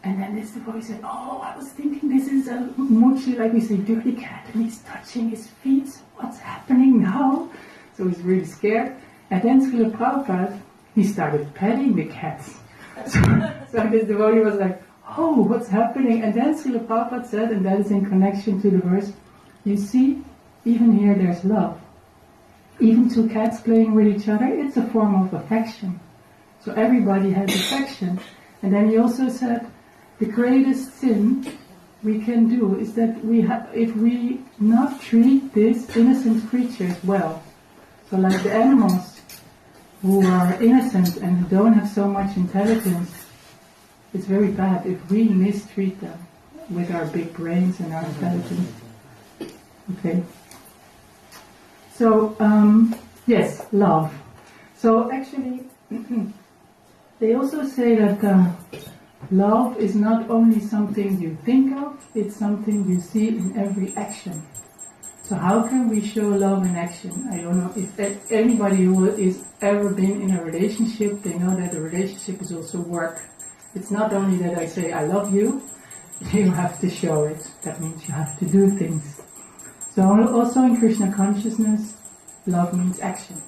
And then this devotee said, oh, I was thinking this is a mochi, like we say, dirty cat, and he's touching his feet. What's happening now? So he's really scared. And then Srila Prabhupada, he started petting the cats. So this devotee was like, oh, what's happening? And then Srila Prabhupada said, and that is in connection to the verse, you see, even here there's love. Even two cats playing with each other, it's a form of affection. So everybody has affection. And then he also said, the greatest sin we can do is that if we not treat these innocent creatures well. So like the animals who are innocent and who don't have so much intelligence, it's very bad if we mistreat them with our big brains and our intelligence. Okay. So, yes, love. So actually, they also say that love is not only something you think of, it's something you see in every action. So how can we show love in action? I don't know if anybody who is ever been in a relationship, they know that a relationship is also work. It's not only that I say I love you, you have to show it. That means you have to do things. So also in Krishna consciousness, love means action.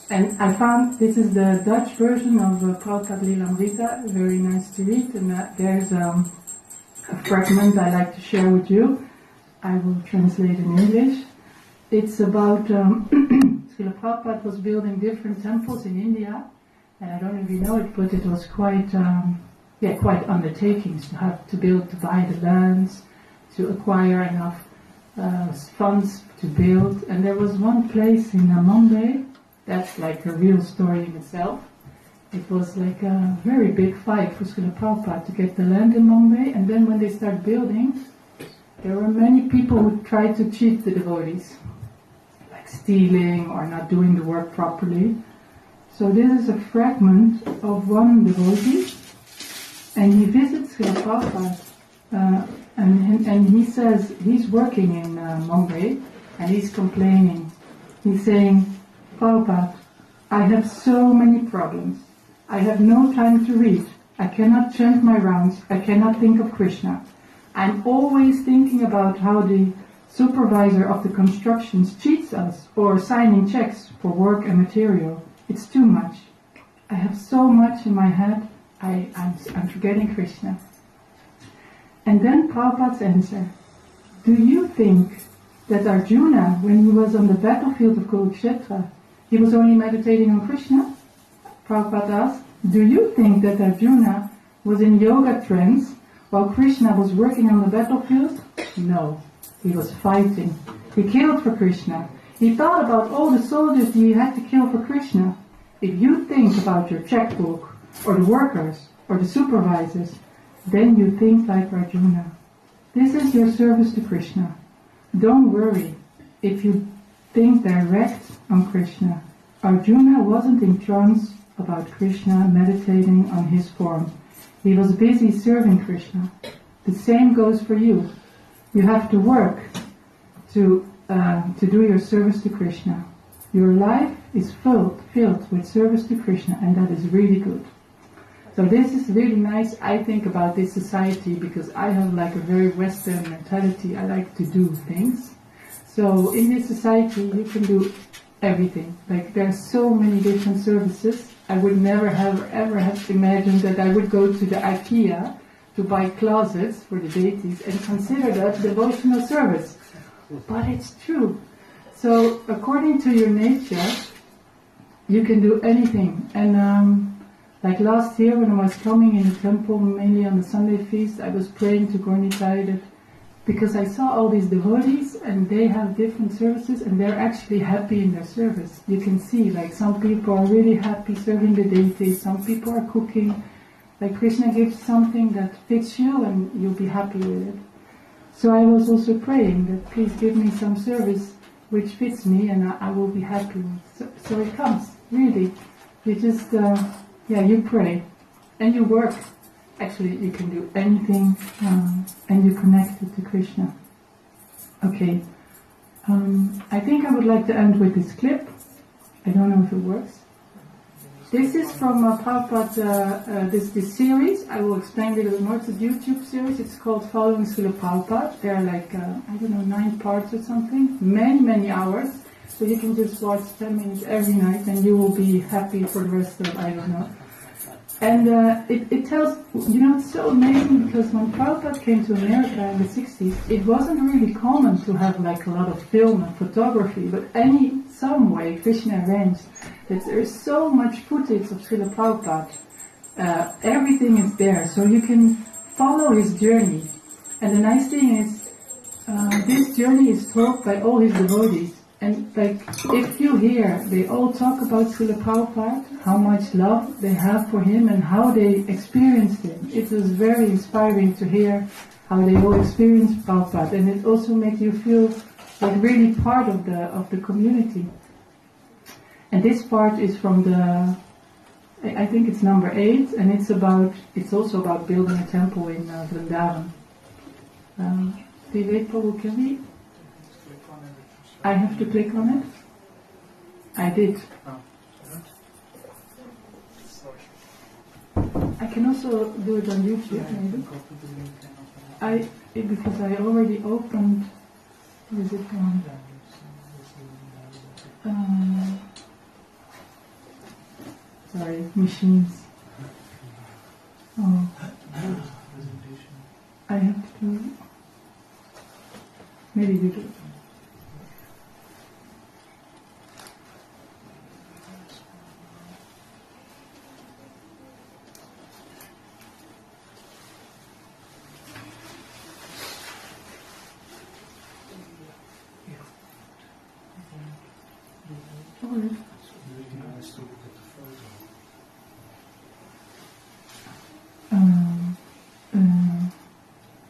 And I found this is the Dutch version of Prabhupada Lilamrita, very nice to read, and there's a fragment I like to share with you. I will translate in English. It's about Srila Prabhupada was building different temples in India, and I don't know if you know it, but it was quite undertakings to have to build, to buy the lands, to acquire enough funds to build. And there was one place in Mumbai, that's like a real story in itself. It was like a very big fight for Srila Prabhupada to get the land in Mumbai, and then when they start building, there were many people who tried to cheat the devotees, like stealing or not doing the work properly. So this is a fragment of one devotee, and he visits Srila Prabhupada, and he says he's working in Mumbai, and he's complaining. He's saying, Prabhupada, I have so many problems. I have no time to read. I cannot chant my rounds. I cannot think of Krishna. I'm always thinking about how the supervisor of the constructions cheats us, or signing checks for work and material. It's too much. I have so much in my head, I'm forgetting Krishna. And then Prabhupada's answer, do you think that Arjuna, when he was on the battlefield of Kurukshetra, he was only meditating on Krishna? Prabhupada asked, do you think that Arjuna was in yoga trance while Krishna was working on the battlefield? No, he was fighting. He killed for Krishna. He thought about all the soldiers he had to kill for Krishna. If you think about your checkbook, or the workers, or the supervisors, then you think like Arjuna. This is your service to Krishna. Don't worry if you think direct on Krishna. Arjuna wasn't in trance about Krishna meditating on his form. He was busy serving Krishna. The same goes for you. You have to work to do your service to Krishna. Your life is filled with service to Krishna, and that is really good. So this is really nice, I think, about this society, because I have like a very Western mentality. I like to do things. So in this society, you can do everything. Like there are so many different services. I would never ever have imagined that I would go to the IKEA to buy closets for the deities and consider that devotional service. But it's true. So according to your nature, you can do anything. And like last year when I was coming in the temple, mainly on the Sunday feast, I was praying to Gornitai that because I saw all these devotees and they have different services and they're actually happy in their service. You can see like some people are really happy serving the deities, some people are cooking. Like Krishna gives something that fits you and you'll be happy with it. So I was also praying that please give me some service which fits me and I will be happy. So it comes, really. You just, you pray and you work. Actually, you can do anything and you're connected to Krishna. Okay. I think I would like to end with this clip. I don't know if it works. This is from Prabhupada, this series. I will explain a little bit more. It's a YouTube series. It's called Following Srila Prabhupada. There are like, 9 parts or something. Many, many hours. So you can just watch 10 minutes every night and you will be happy for the rest of, I don't know. And it tells, it's so amazing because when Prabhupada came to America in the 60s, it wasn't really common to have like a lot of film and photography, but some way Krishna arranged that there is so much footage of Srila Prabhupada. Everything is there, so you can follow his journey. And the nice thing is, this journey is taught by all his devotees. And like, if you hear, they all talk about Srila Prabhupada, how much love they have for him and how they experienced him. It was very inspiring to hear how they all experienced Prabhupada, and it also makes you feel like really part of the community. And this part is from I think it's number 8, and it's also about building a temple in Vrindavan. Do you wait, Prabhu, can we? I have to click on it? I did. I can also do it on YouTube, maybe. Because I already opened. Where is it on? Sorry, machines. Oh. I have to. Maybe you do.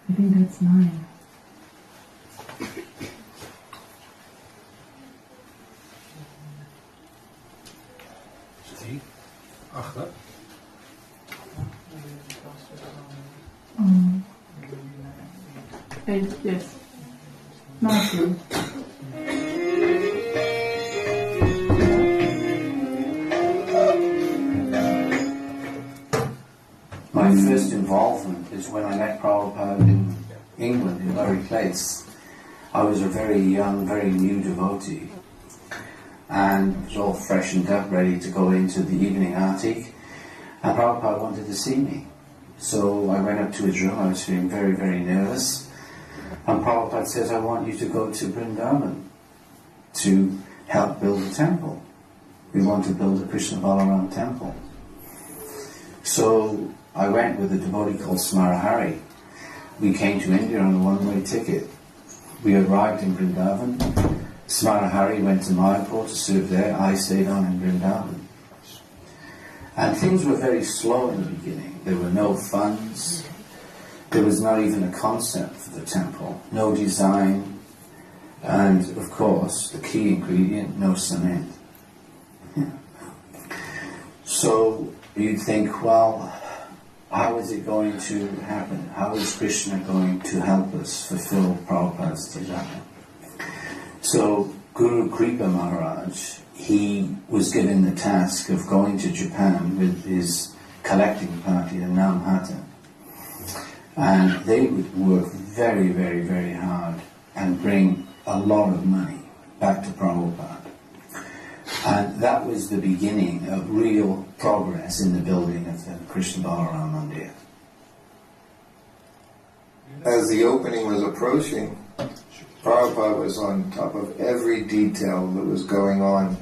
I think that's 9. Die. 8. Yes. 9. My first involvement is when I met Prabhupada in England, in Lurry Place. I was a very young, very new devotee, and was all freshened up, ready to go into the evening Aarti, and Prabhupada wanted to see me. So I went up to his room. I was feeling very, very nervous, and Prabhupada says, I want you to go to Vrindavan to help build a temple. We want to build a Krishna Balaram temple. So I went with a devotee called Smarahari. We came to India on a one-way ticket. We arrived in Vrindavan. Smarahari went to Mayapur to serve there. I stayed on in Vrindavan. And things were very slow in the beginning. There were no funds. There was not even a concept for the temple. No design. And, of course, the key ingredient, no cement. Yeah. So you'd think, well, how is it going to happen? How is Krishna going to help us fulfill Prabhupada's desire? So Guru Kripa Maharaj, he was given the task of going to Japan with his collecting party, the Namhata. And they would work very, very, very hard and bring a lot of money back to Prabhupada. And that was the beginning of real progress in the building of the Krishna Balaram Mandir. As the opening was approaching, Prabhupada was on top of every detail that was going on.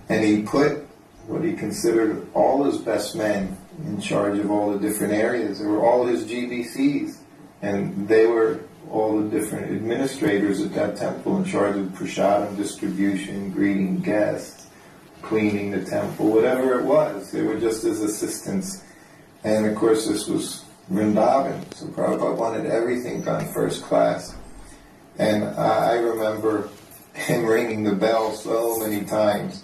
And he put what he considered all his best men in charge of all the different areas. They were all his GBCs, and they were all the different administrators at that temple in charge of prasadam distribution, greeting guests, cleaning the temple, whatever it was. They were just his assistants. And of course this was Vrindavan, so Prabhupada wanted everything done first class. And I remember him ringing the bell so many times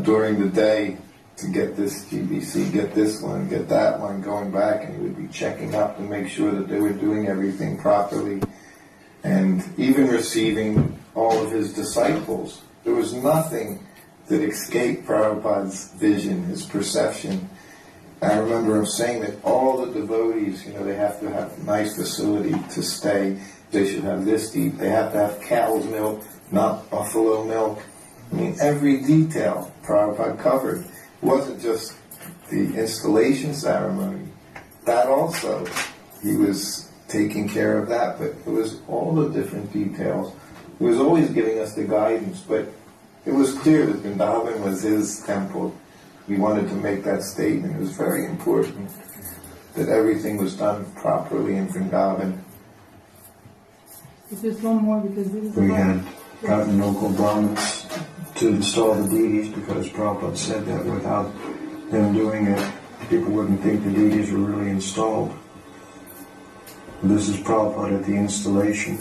during the day to get this GBC, get this one, get that one, going back, and he would be checking up to make sure that they were doing everything properly. And even receiving all of his disciples. There was nothing that escaped Prabhupada's vision, his perception. I remember him saying that all the devotees, they have to have a nice facility to stay. They should have this to eat. They have to have cow's milk, not buffalo milk. I mean, every detail Prabhupada covered. It wasn't just the installation ceremony. That also, he was taking care of that, but it was all the different details. He was always giving us the guidance, but it was clear that Vrindavan was his temple. He wanted to make that statement. It was very important that everything was done properly in Vrindavan. Just one more, because this is we had gotten local Brahmins to install the deities because Prabhupada said that without them doing it, people wouldn't think the deities were really installed. This is Prabhupada at the installation.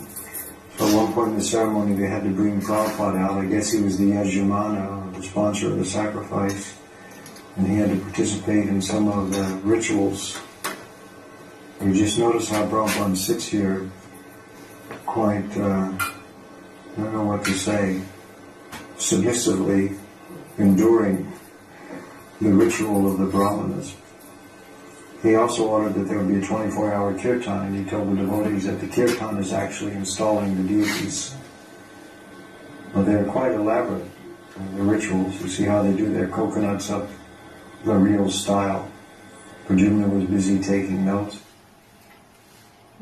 So at one point in the ceremony they had to bring Prabhupada out. I guess he was the Yajamana, or the sponsor of the sacrifice, and he had to participate in some of the rituals. You just notice how Prabhupada sits here quite, I don't know what to say, submissively enduring the ritual of the Brahmanas. He also ordered that there would be a 24-hour kirtan, and he told the devotees that the kirtan is actually installing the deities. Well, they're quite elaborate, the rituals. You see how they do their coconuts up the real style. Prajumna was busy taking notes.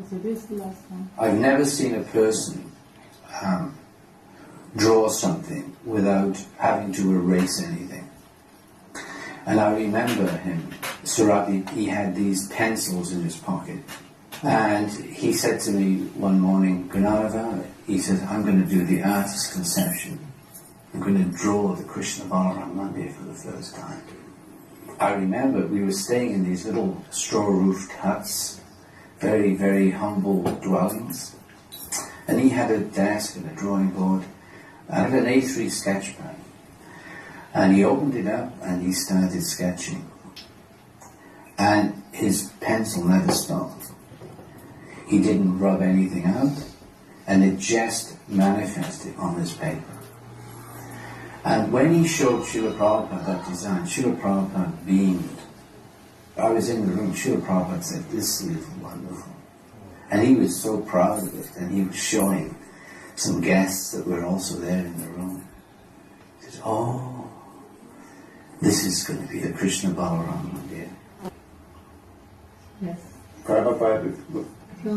So this is the last one. I've never seen a person draw something without having to erase anything. And I remember him, Surabhi, he had these pencils in his pocket. And he said to me one morning, Gunanava, he said, I'm going to do the artist's conception. I'm going to draw the Krishna Balaram Mandir for the first time. I remember we were staying in these little straw-roofed huts, very, very humble dwellings. And he had a desk and a drawing board and an A3 sketch pad. And he opened it up and he started sketching. And his pencil never stopped. He didn't rub anything out, and it just manifested on his paper. And when he showed Srila Prabhupada that design, Srila Prabhupada beamed. I was in the room, Srila Prabhupada said, this is wonderful. And he was so proud of it, and he was showing some guests that were also there in the room. He said, oh, this is going to be the Krishna Balaram Mandir. Yes. Prabhupada. So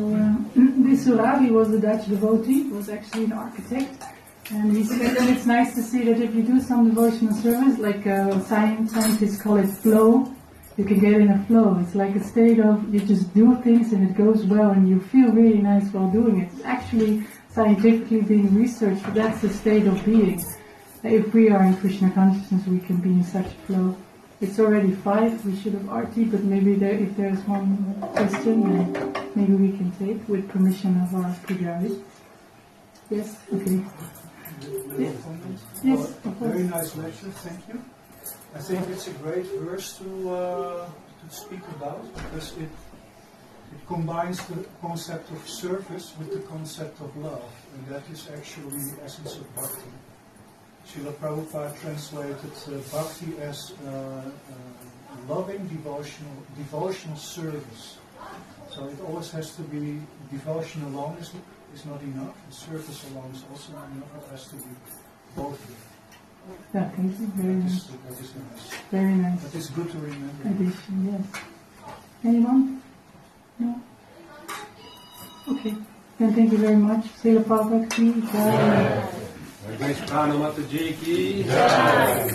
this Surabhi was a Dutch devotee, was actually an architect. And he said that it's nice to see that if you do some devotional service, like scientists call it flow, you can get in a flow. It's like a state of, you just do things and it goes well and you feel really nice while doing it. It's actually scientifically being researched, but that's the state of being. If we are in Krishna consciousness, we can be in such a flow. It's already 5, we should have Aarti, but maybe if there's one question, then maybe we can take with permission of our Pujari. Yes? Okay. Yes, yes, of course. Very nice lecture, thank you. I think it's a great verse to speak about, because it combines the concept of service with the concept of love, and that is actually the essence of bhakti. Srila Prabhupada translated bhakti as loving devotional service. So it always has to be, devotion alone is not enough, and service alone is also not enough, it has to be both. Yeah, thank you. Very nice. That is nice. Very nice. That is good to remember. Addition, yes. Anyone? No? Okay. Then thank you very much. Srila Prabhupada ki jai. Prana Mataji ki jai.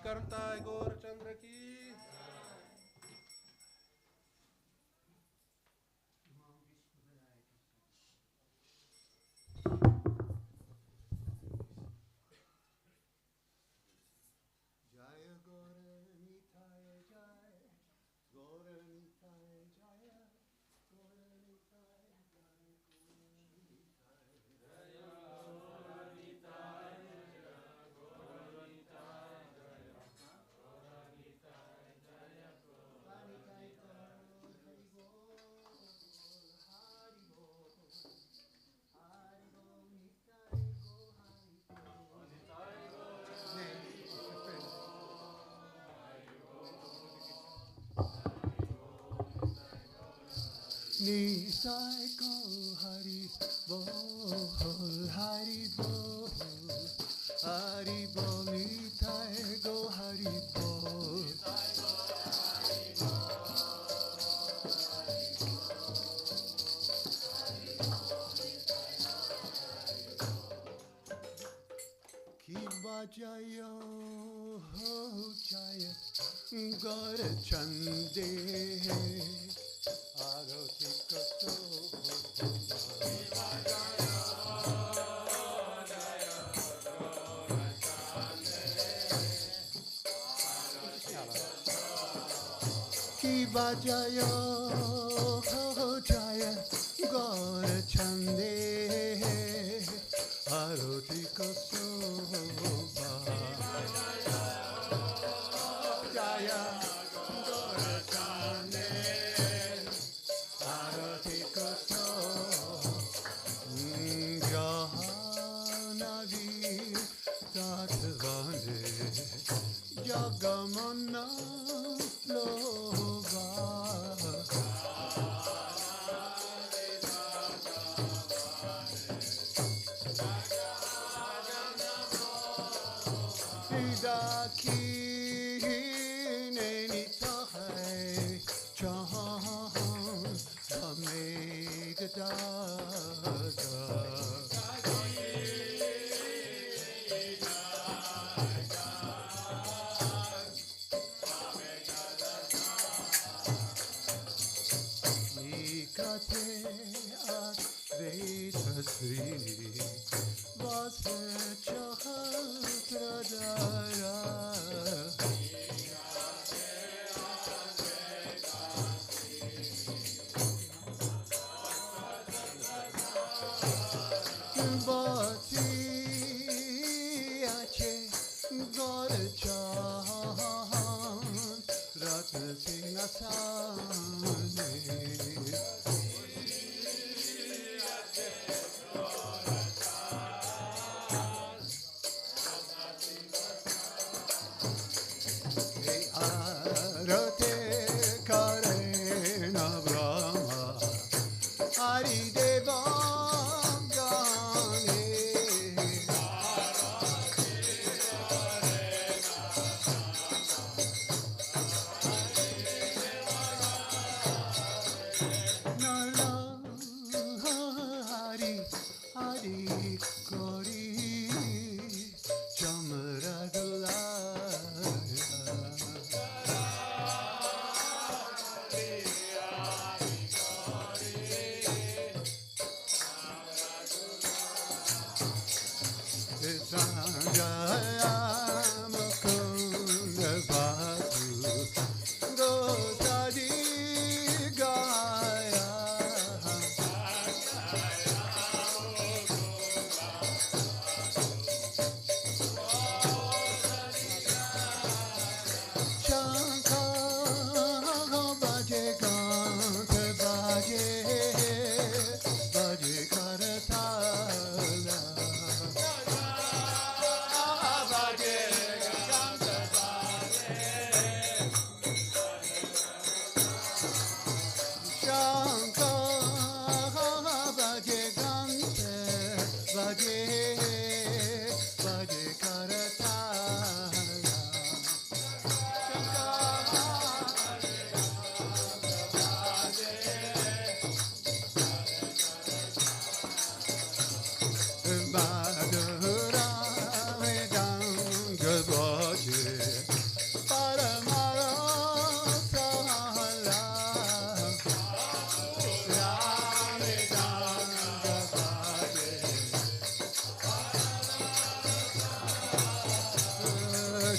करताय गौर चंद्र की Nisai go Hari Bol, Hari Bol, Hari Bol, Nitai go Hari Bol. Ki bajayo jaya Gaur Chande. Aarti kato ki bajayo jaya gaur chande aroti kato jaya gaur chande arati kato jahanavi tatvane jagamana loga Idaki neni tahai jahan Megada Nikate Advaita Sri Vasa Chahadradara Bati ache gaur chahan ratna singh asane arate karena brahma hari deva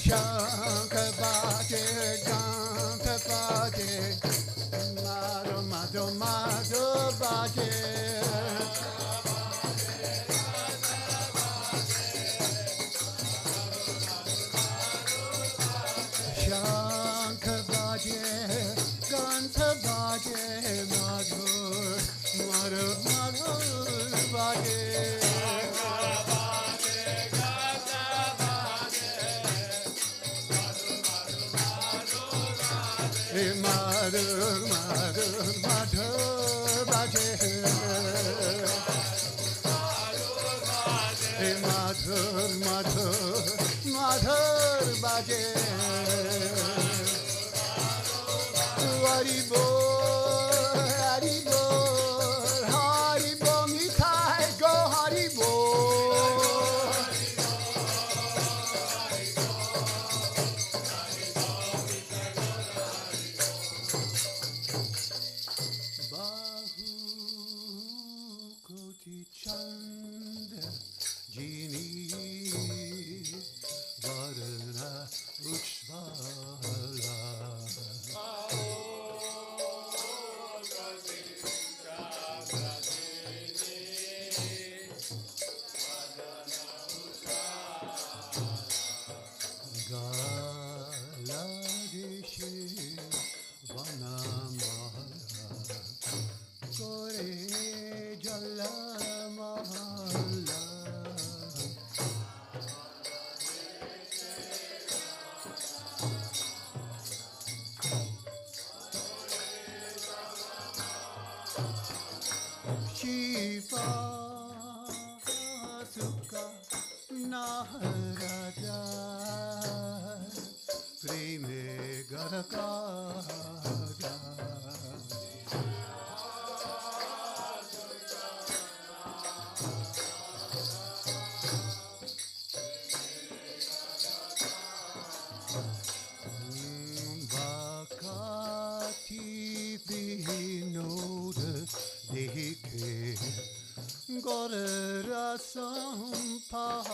Shanka Bhaje, Ganta Bhaje, Madhu Madhu Madhu Bhaje. Shanka Bhaje, Ganta Bhaje, Madhu Madhu Madhu Bhaje. Madhur, Madhur, Madhur, Bhaje. Madhur, Madhur, Madhur, Bhaje. Hari Bol, Hari Bol, Hari Bol, Mithai, go Hari Bol. Bahu Koti Chand Jini Varna Uchvala. Galadishe Vanamala Kore Jalamala. Shiva Sukha Naharaja Preme Garakaja. Bhakati Vinod Deke Gorara Sampada.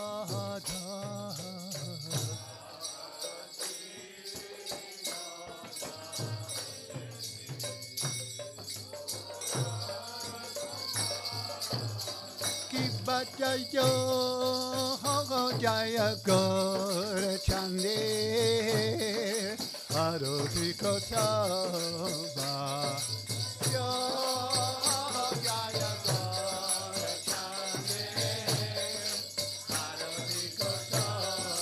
Kibajayo Hogo Jaya Gora Chande Aroti Kosaba Yo Jaya Gora Chande Aroti Kosaba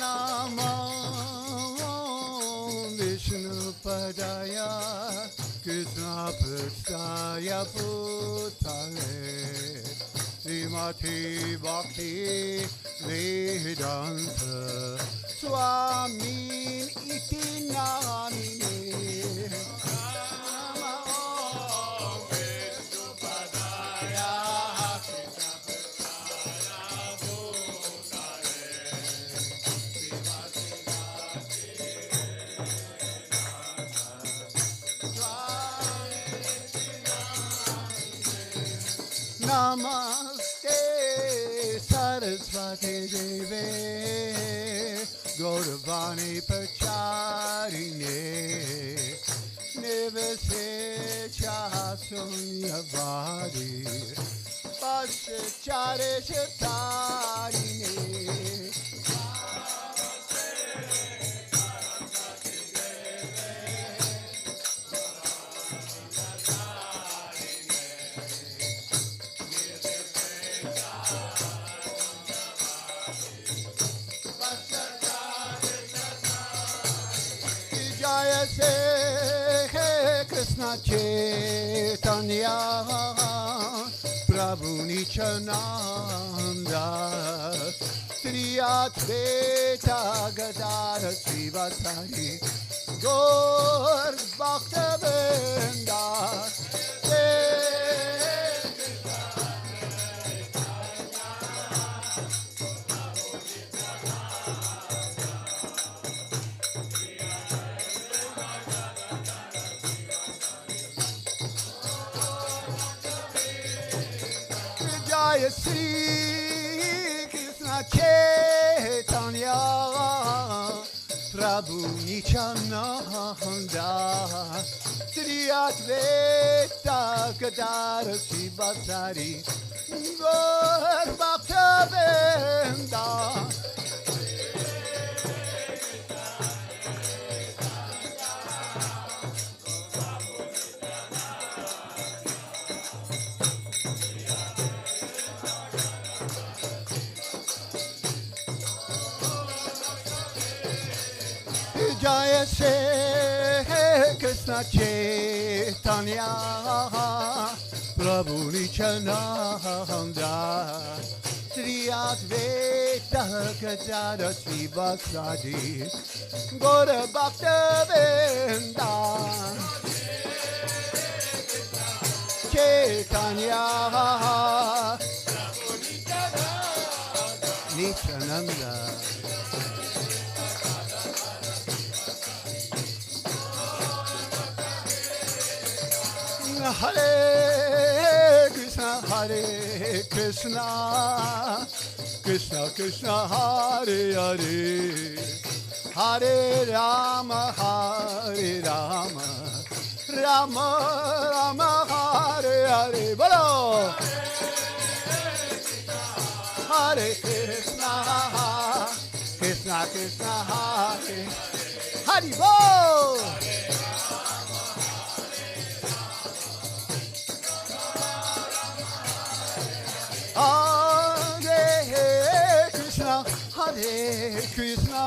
Namo Vishnu Padaya Krishna Prastaya Bhutale Srimati Bhakti Vedanta Swami Iti Namine. Namo Vishnu Padaya Krishna Prastaya Bhutale Srimati Bhakti Vedanta Namaste Saraswati Deve Gauravani Pacharine Nivasecha Sunyavadi Paschare Shatarine. Jaya se Krishna Chaitanya Prabhu Nityananda Sri Advaita Gadadhara Srivasari Gaur Bhakta-vrinda. Jaya Sri Krishna Chaitanya Chananda Triadveta Gadara Sivasari Gor Bhaktavenda Jaya Se Krishna Chaitanya Prabhu Nityananda Sri Advaita Gadadhara Sivasadi Gaura Bhaktavenda Chaitanya Nityananda Hare Krishna, Krishna Krishna, Hare Hare, Hare Rama, Rama Rama, Hare Hare. Bolo. Hare Krishna, Krishna Krishna, Hare Hare. Bol. Hare Krishna,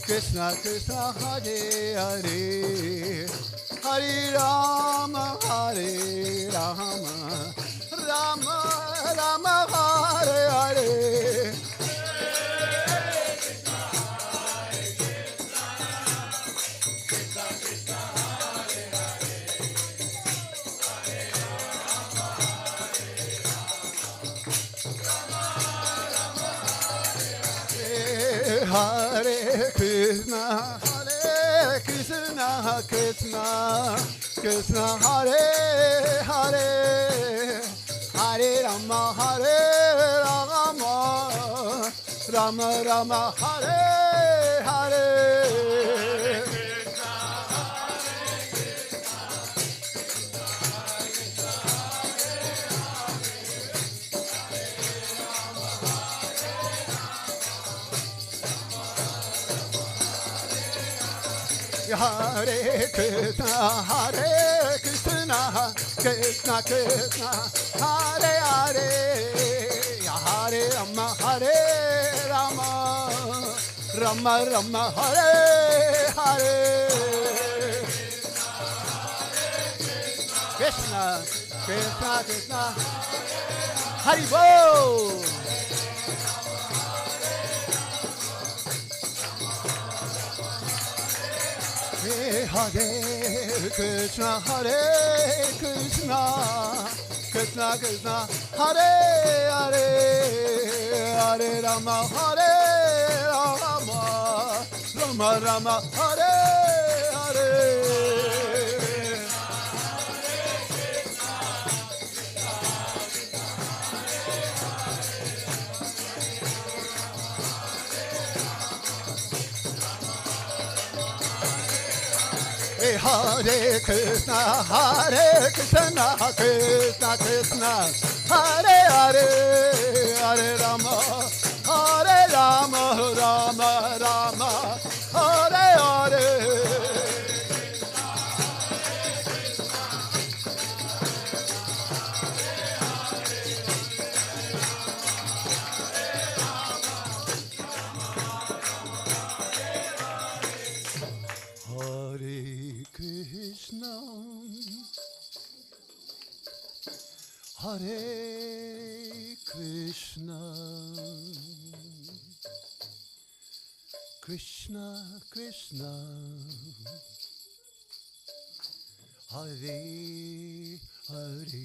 Krishna Krishna, Hare Hare, Hare Rama, Rama Rama, Hare Hare. Hare Krishna, Krishna Krishna, Hare Hare, Hare Rama, Rama Rama, Hare Hare. Hare Krishna, Krishna Krishna, Hare Hare, Hare Rama, Rama Rama, Hare Hare. Krishna Krishna, Hari Bol. Hare Krishna, Krishna Krishna, Hare Hare, Hare Rama, Rama Rama, Hare Hare. Hare Krishna, Krishna Krishna, Hare Hare, Hare Rama, Rama Rama, Hare Hare. Hare Krishna, Krishna Krishna, Hare Hare,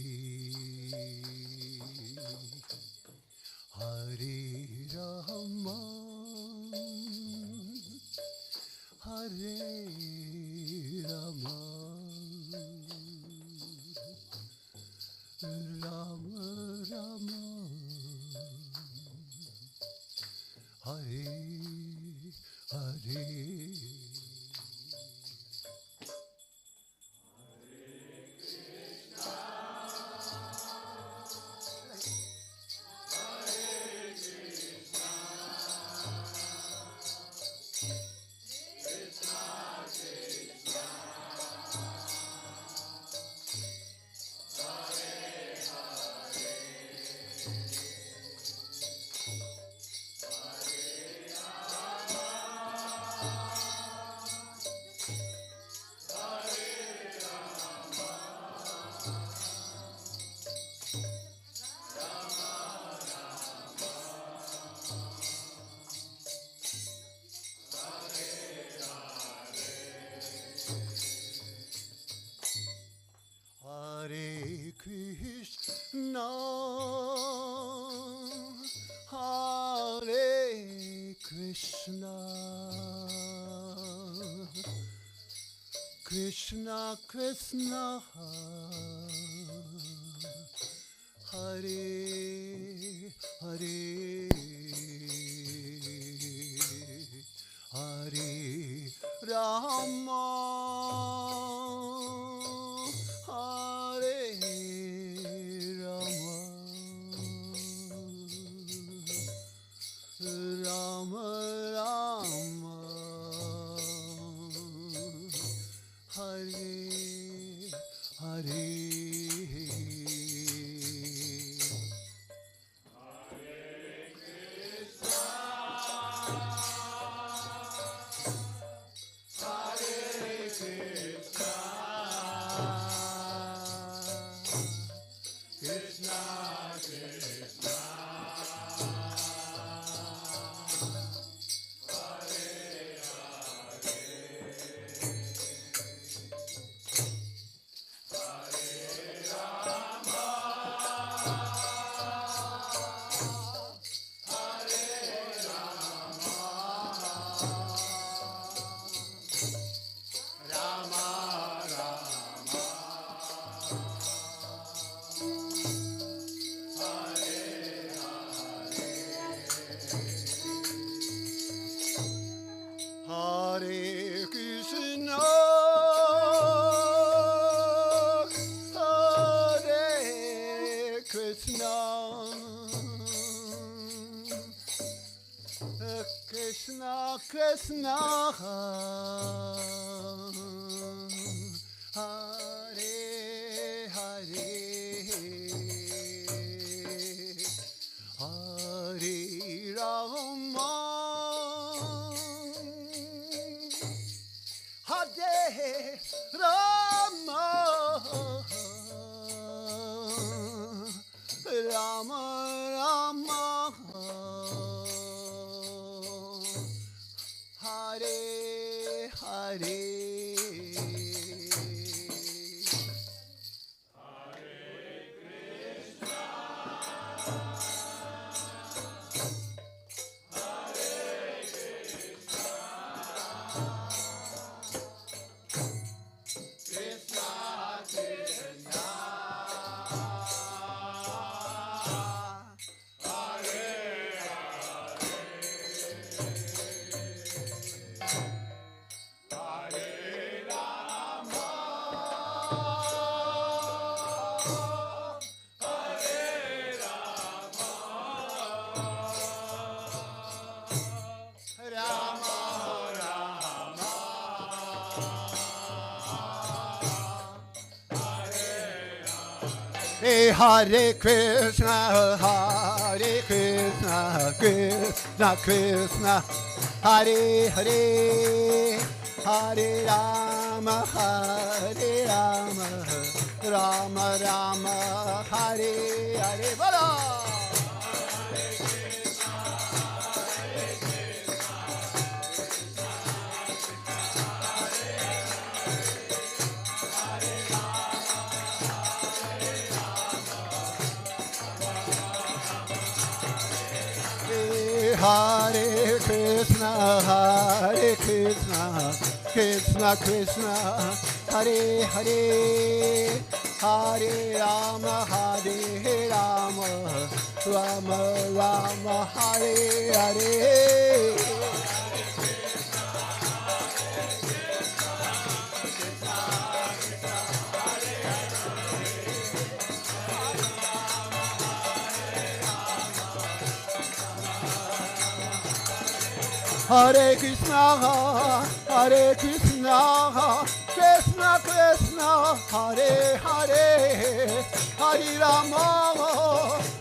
Hare Rama, Hare Rama, Rama Rama, Hare Hare. Krishna Krishna Hare Hare Hare Rama Hare Rama Rama Rama Hare Hare Hare Krishna, Hare Krishna, Krishna Krishna, Hare Hare, Hare Rama. Hare Rama, Rama Rama, Hare Hare. Hare Krishna, Hare Krishna, Krishna Krishna, Hare Hare, Hare Rama, Hare Rama, Rama Rama, Hare Hare. Bolo! Hare Krishna, Hare Krishna, Krishna Krishna, Hare Hare, Hare Rama, Hare Rama, Rama Rama, Hare Hare. Hare Krishna, Hare Krishna, Krishna Krishna, Hare Hare, Hare Rama,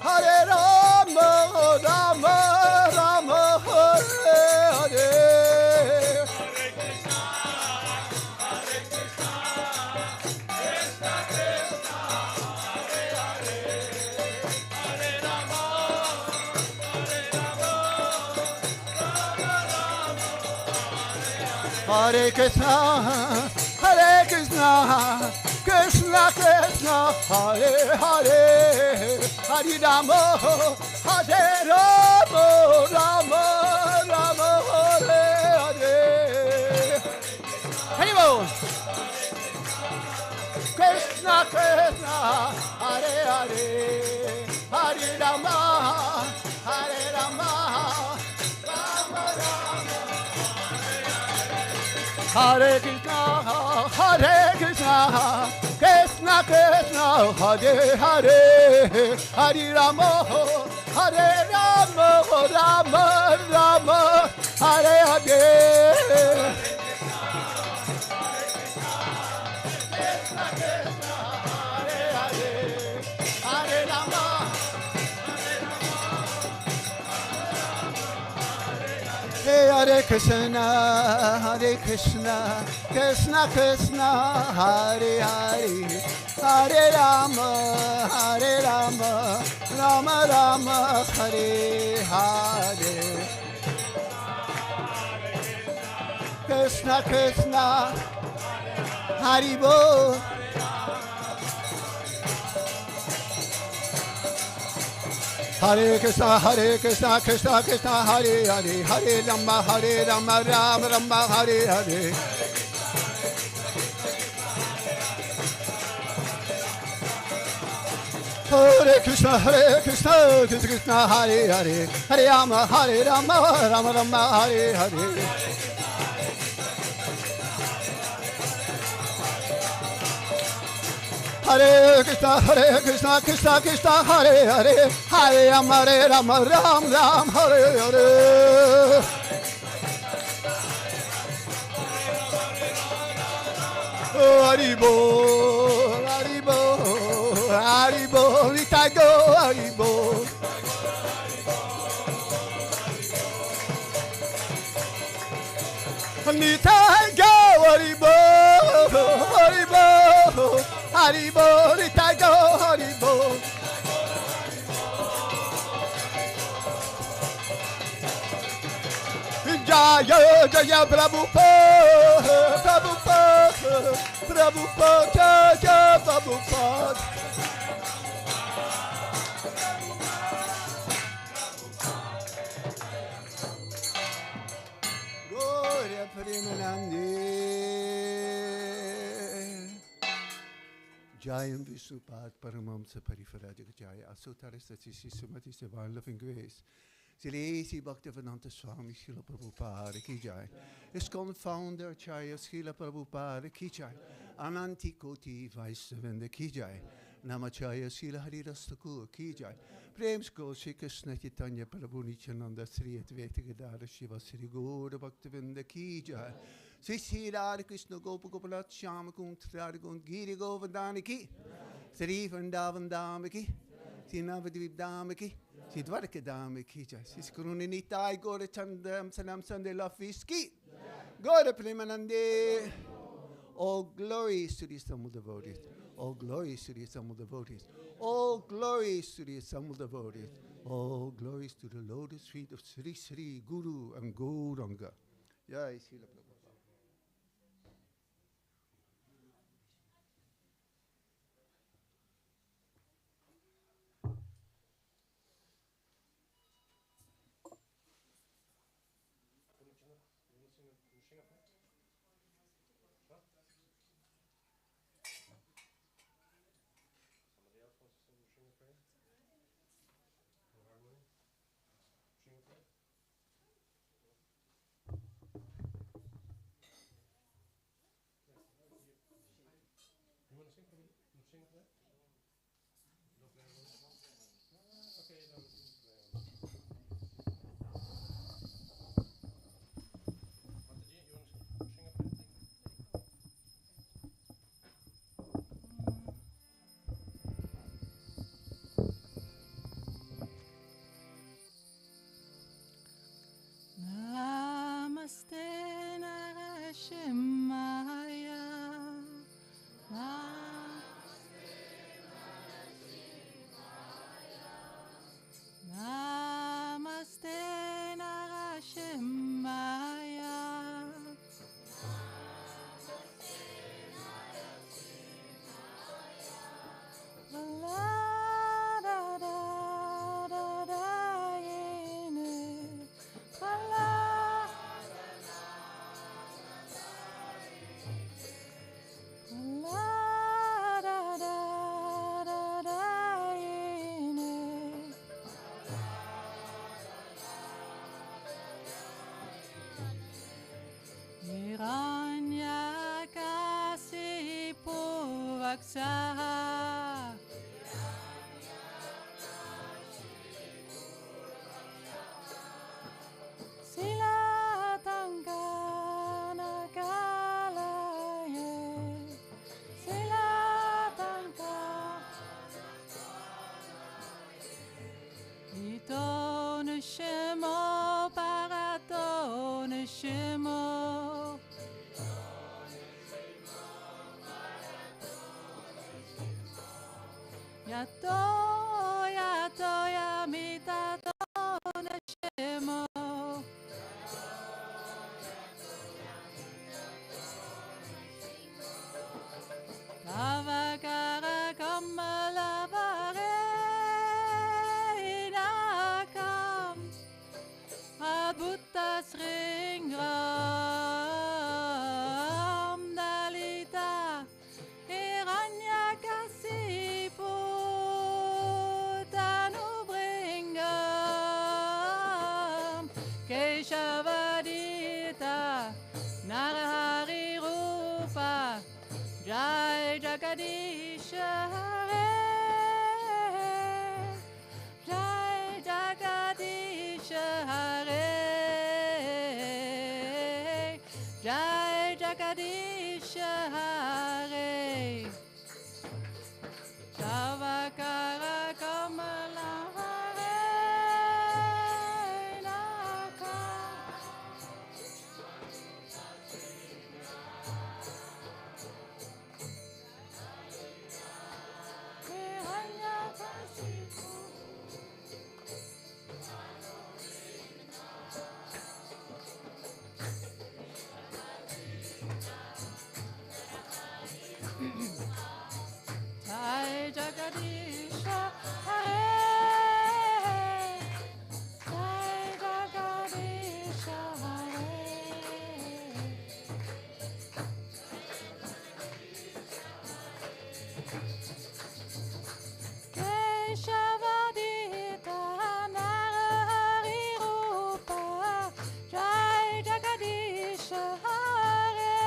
Hare Rama, Rama Rama, Hare Hare. Hare Krishna, Hare Krishna, Krishna Krishna, Hare Hare, Hare Rama, Hare Rama, Rama Rama, Hare Hare. Hare Bol. Krishna Krishna, Hare Hare, Hare Rama, Hare Rama, Rama Rama, Hare Krishna, Krishna Krishna, Hare Hare, Hare Rama, Hare Rama, Rama Rama, Hare Hare. Hare Krishna, Krishna Krishna, Hare Hare, Hare Rama, Rama Rama, Hare Hare. Krishna Krishna, Hare Bol. Hare Krishna, Krishna Krishna, Hare Hare, Hare Rama, Rama Rama, Hare Hare. Hare Krishna, Krishna Krishna, Hare Hare, Hare Rama, Rama Rama, Hare Hare. Hare Krishna, Krishna Krishna, Hare Hare, Hare Rama, Ram Ram, Hare Hare. Haribo, Haribo, Haribo, Nitai go, Haribo. Nitai go, Haribo, Haribo. Haribo, Nitai go, Haribo. Jaya, Jaya, Prabhupada, Prabhupada, Prabhupada, Jaya, Prabhupada. Gloria Premanande. Jayam Vishnupad Paramamsa Parifarajaka Jaya Asutara Satisi Sumati Divine Loving Grace. Silesi Bhaktivedanta Swami Srila Prabhupada Ki Jai. ISKCON Founder Acharya Srila Prabhupada Ki Jai. Ananti Koti Vaisnavenda Ki Jai. Namacharya Srila Haridas Thakur Ki Jai. Prems Go Shri Krishna Chaitanya Prabhu Nityananda Sri Advaita Gadara Shiva Sri Gaura Bhaktivedanta Ki Jai. Sri Sri Radha Krishna Gopa Gopalat Shyama Kund Radha Kund Giri Govardhana Ki. Sri Vrindavan Dhama Ki. Sri Navadvip Dhama Ki. Sri Dwarka Dhama Ki Jai. Sri Karuna Nitai Gaura Chandam Sanam Sunday Lafis Ki. Gaura Premanande. All glories to the assembled devotees. All glories to the assembled devotees. All glories to the assembled devotees. All glories to the lotus feet of Sri Sri Guru and Gauranga. Jai Srila Prabhupada. Saha. Sila tangkana kalaye. Sila tangka. Ito ne shemo parato ne shemo. Yato yato yamitato ne shemo. Tavakara kamalavare inakam adbhutas ringram dalita hiranyakasipu tanubringam keshavadita narahari rupa Jai Jagadish Hare Jai Jagadish Hare Jai Jagadish Hare Savakara Kamala Hare Naka Jai Jagadish Hare Jai Jagadish Hare Keshavadita Narahari Rupa Jai Jagadish Hare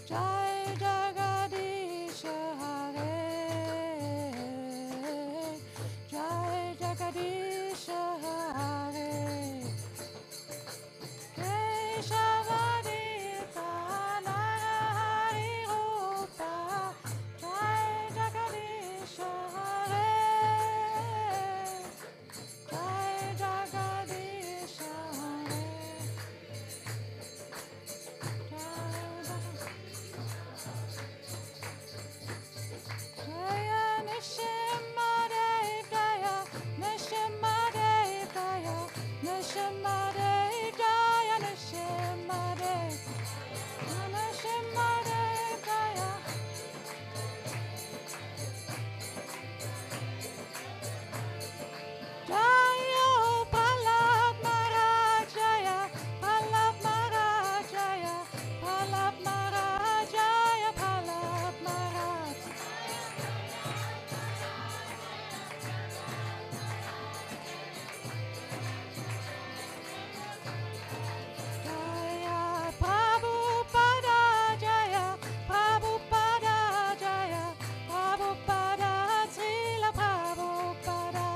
Jai Jagadish Hare Jai Jagadish Hare Keshavadita Narahari Rupa Jai Jagadish Hare Jai Jagadish Hare Jaya Nishimadev Jaya Nishimadev Jaya Nishimadev Jaya Nishimadev Nishimadev Jaya Jaya Pallab Maharaj Jaya Pallab Maharaj Jaya Pallab Maharaj Jaya Pallab Maharaj Jaya Prabhupada Jaya Prabhupada Jaya Prabhupada Srila Prabhupada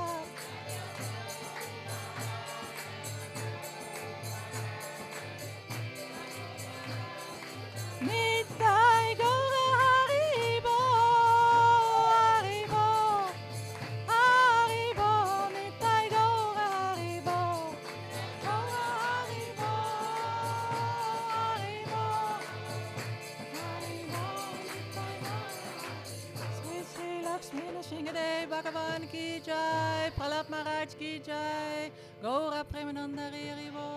Nitai Gaura Haribo Haribo Haribo Nitai Gaura Haribo Gaura Haribo Haribo Haribo Nitai Gaura Sri Sri Lakshmi Nrsimhadev Bhagavan Ki Jai Prahlad Maharaj Ki Jai Gaura Premananda Haribo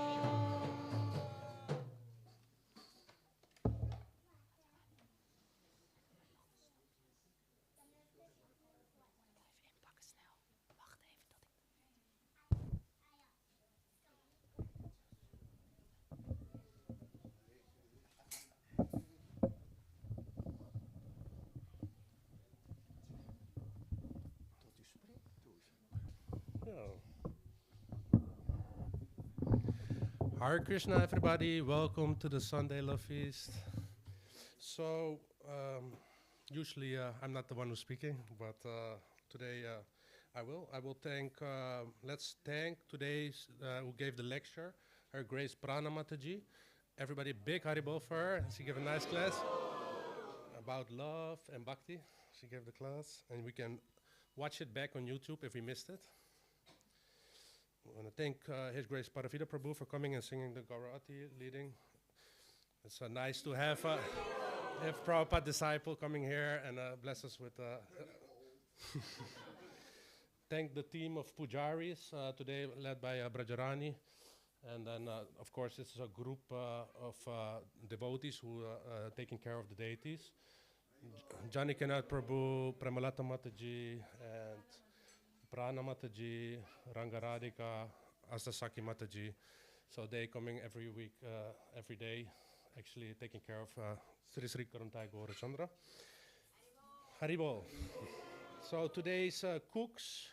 Hare Krishna, everybody. Welcome to the Sunday Love Feast. So, Usually I'm not the one who's speaking, but today I will. I will thank, let's thank today's, who gave the lecture, Her Grace Prana Mataji. Everybody, big haribol for her. She gave a nice class about love and bhakti. She gave the class, and we can watch it back on YouTube if we missed it. I want to thank His Grace Paravida Prabhu for coming and singing the Gaurati leading. It's nice to have a Prabhupada disciple coming here and bless us with. Thank the team of pujaris today, led by Brajarani. And then, of course, this is a group of devotees who are taking care of the deities. Janakinath Prabhu, Premalata Mataji, and Prana Mataji, Rangaradhika, Asasaki Mataji. So they coming every week, every day, actually taking care of Sri Sri Karuntai Gaurachandra. Haribol. So today's cooks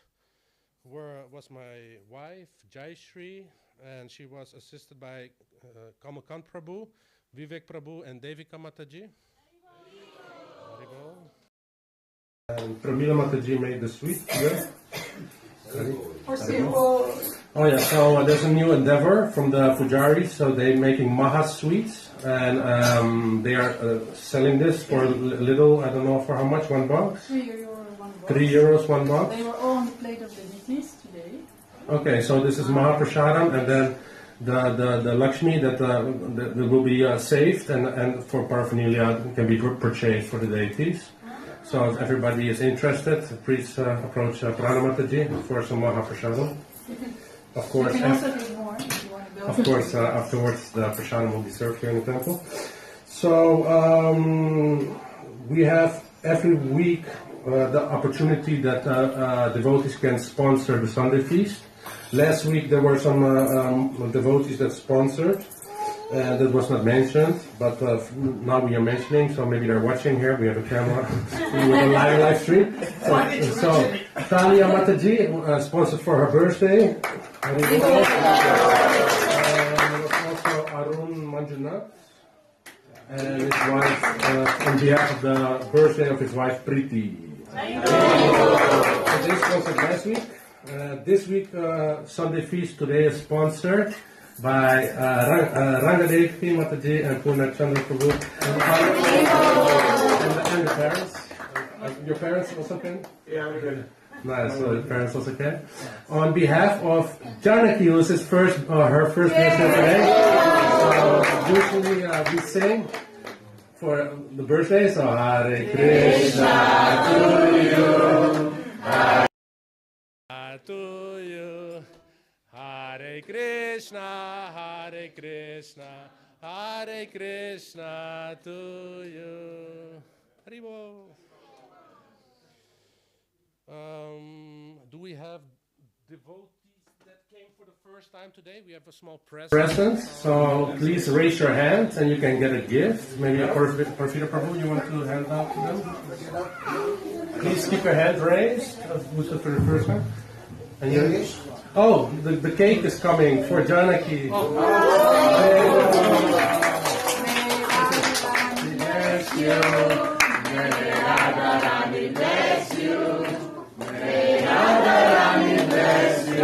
was my wife, Jayashri, and she was assisted by Kamakant Prabhu, Vivek Prabhu, and Devika Mataji. Haribol. And Pramila Mataji made the sweet. Yeah. Oh yeah, so there's a new endeavor from the Pujaris, so they're making Maha sweets, and they are selling this for a little, I don't know for how much, $1? €3, €1. They were all on the plate of the deities today. Okay, so this is Maha Prasadam, and then the Lakshmi that will be saved, and for paraphernalia can be purchased for the deities. So if everybody is interested, please approach Prana Mataji for some Maha Prasadam. Of course, you can also do more if you want to go. Of course, afterwards the prasadam will be served here in the temple. So we have every week the opportunity that devotees can sponsor the Sunday feast. Last week there were some devotees that sponsored, and that was not mentioned, but now we are mentioning, so maybe they're watching here. We have a camera with a live stream. So Talia Mataji sponsored for her birthday. And also Arun Manjunath and his wife on behalf of the birthday of his wife Preeti. So they sponsored last week. This week Sunday feast today is sponsored by Rangadevi Mataji and Purna Chandra Prabhu and the parents. Your parents also can? Yeah, we can. Nice, so the parents also can. On behalf of Janaki, who is her first birthday today. So usually we sing for the birthday. So Hare Krishna to you, Hare to you, Hare Krishna, Hare Krishna, Hare Krishna to you. Haribo. Do we have devotees that came for the first time today? We have a small present. So please raise your hand and you can get a gift. Maybe a Parvita Prabhu, you want to hand out to them? Please keep your hand raised. Who's for the first time? And you, oh, the cake is coming for Janaki. Bless you. May Radharani bless you. May Radharani bless you.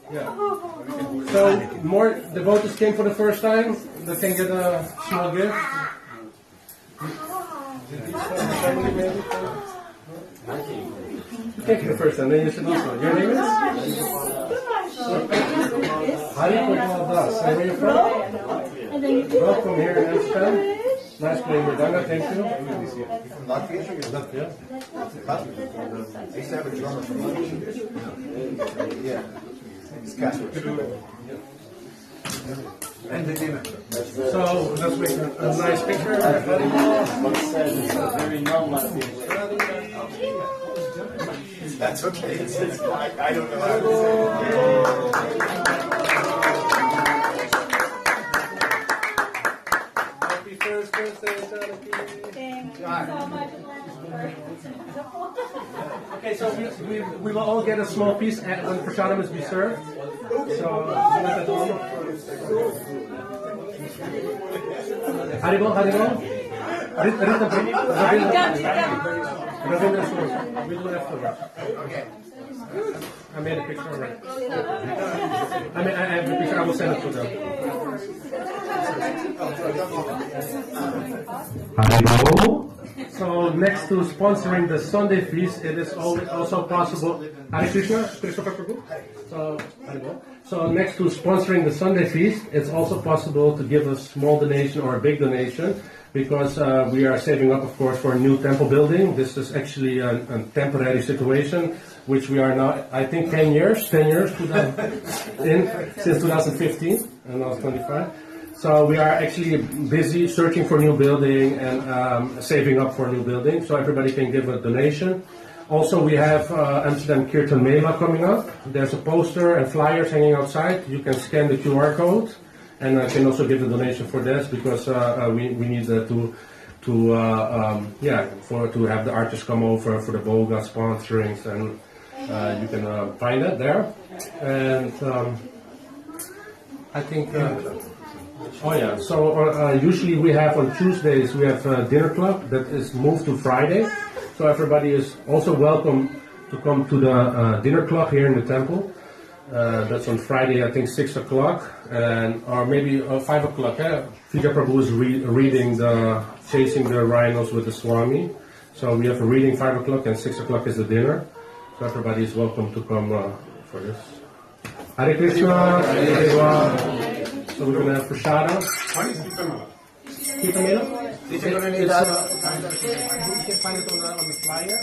Yeah. So more devotees came for the first time. They can get a small gift. Thank you the first time. Then you should also. Your name is? Hari Purna Das. And where are you from? Welcome here in Amsterdam. Nice playing with Danga. Thank you. Latvia? Latvia. I used to have a drummer from Latvia. Yeah. It's Casper. So let's make a nice picture. Very non Latvian. That's okay. It's like, I don't know how to say it. Happy first birthday, Janaki. Thank you so much. Okay, so we will all get a small piece and prasadam is be served. So let that Haribol, Haribol. Ravinder Source. We'll do afterwards. Okay. I made a picture already. I have a picture. I will send it to them. Haribol. So next to sponsoring the Sunday feast, it is also possible. Hare Krishna, Christopher Prabhu. So next to sponsoring the Sunday feast, it's also possible to give a small donation or a big donation, because we are saving up, of course, for a new temple building. This is actually a temporary situation, which we are now, I think, 10 years since 2015, and now it's 25. So we are actually busy searching for a new building and saving up for a new building, so everybody can give a donation. Also, we have Amsterdam Kirtan Mela coming up. There's a poster and flyers hanging outside. You can scan the QR code, and I can also give a donation for this, because we need to have the artists come over for the Volga sponsorings, and you can find it there. And I think. Usually we have on Tuesdays, we have a dinner club that is moved to Friday. So everybody is also welcome to come to the dinner club here in the temple. That's on Friday, I think 6 o'clock, or maybe 5 o'clock. Vijay Prabhu is reading Chasing the Rhinos with the Swami. So we have a reading 5 o'clock, and 6 o'clock is the dinner. So everybody is welcome to come for this. Hare Krishna, Hare Krishna. So we're going to have prashada. What is Kirtan Mela? Did you need You can find it on the flyer.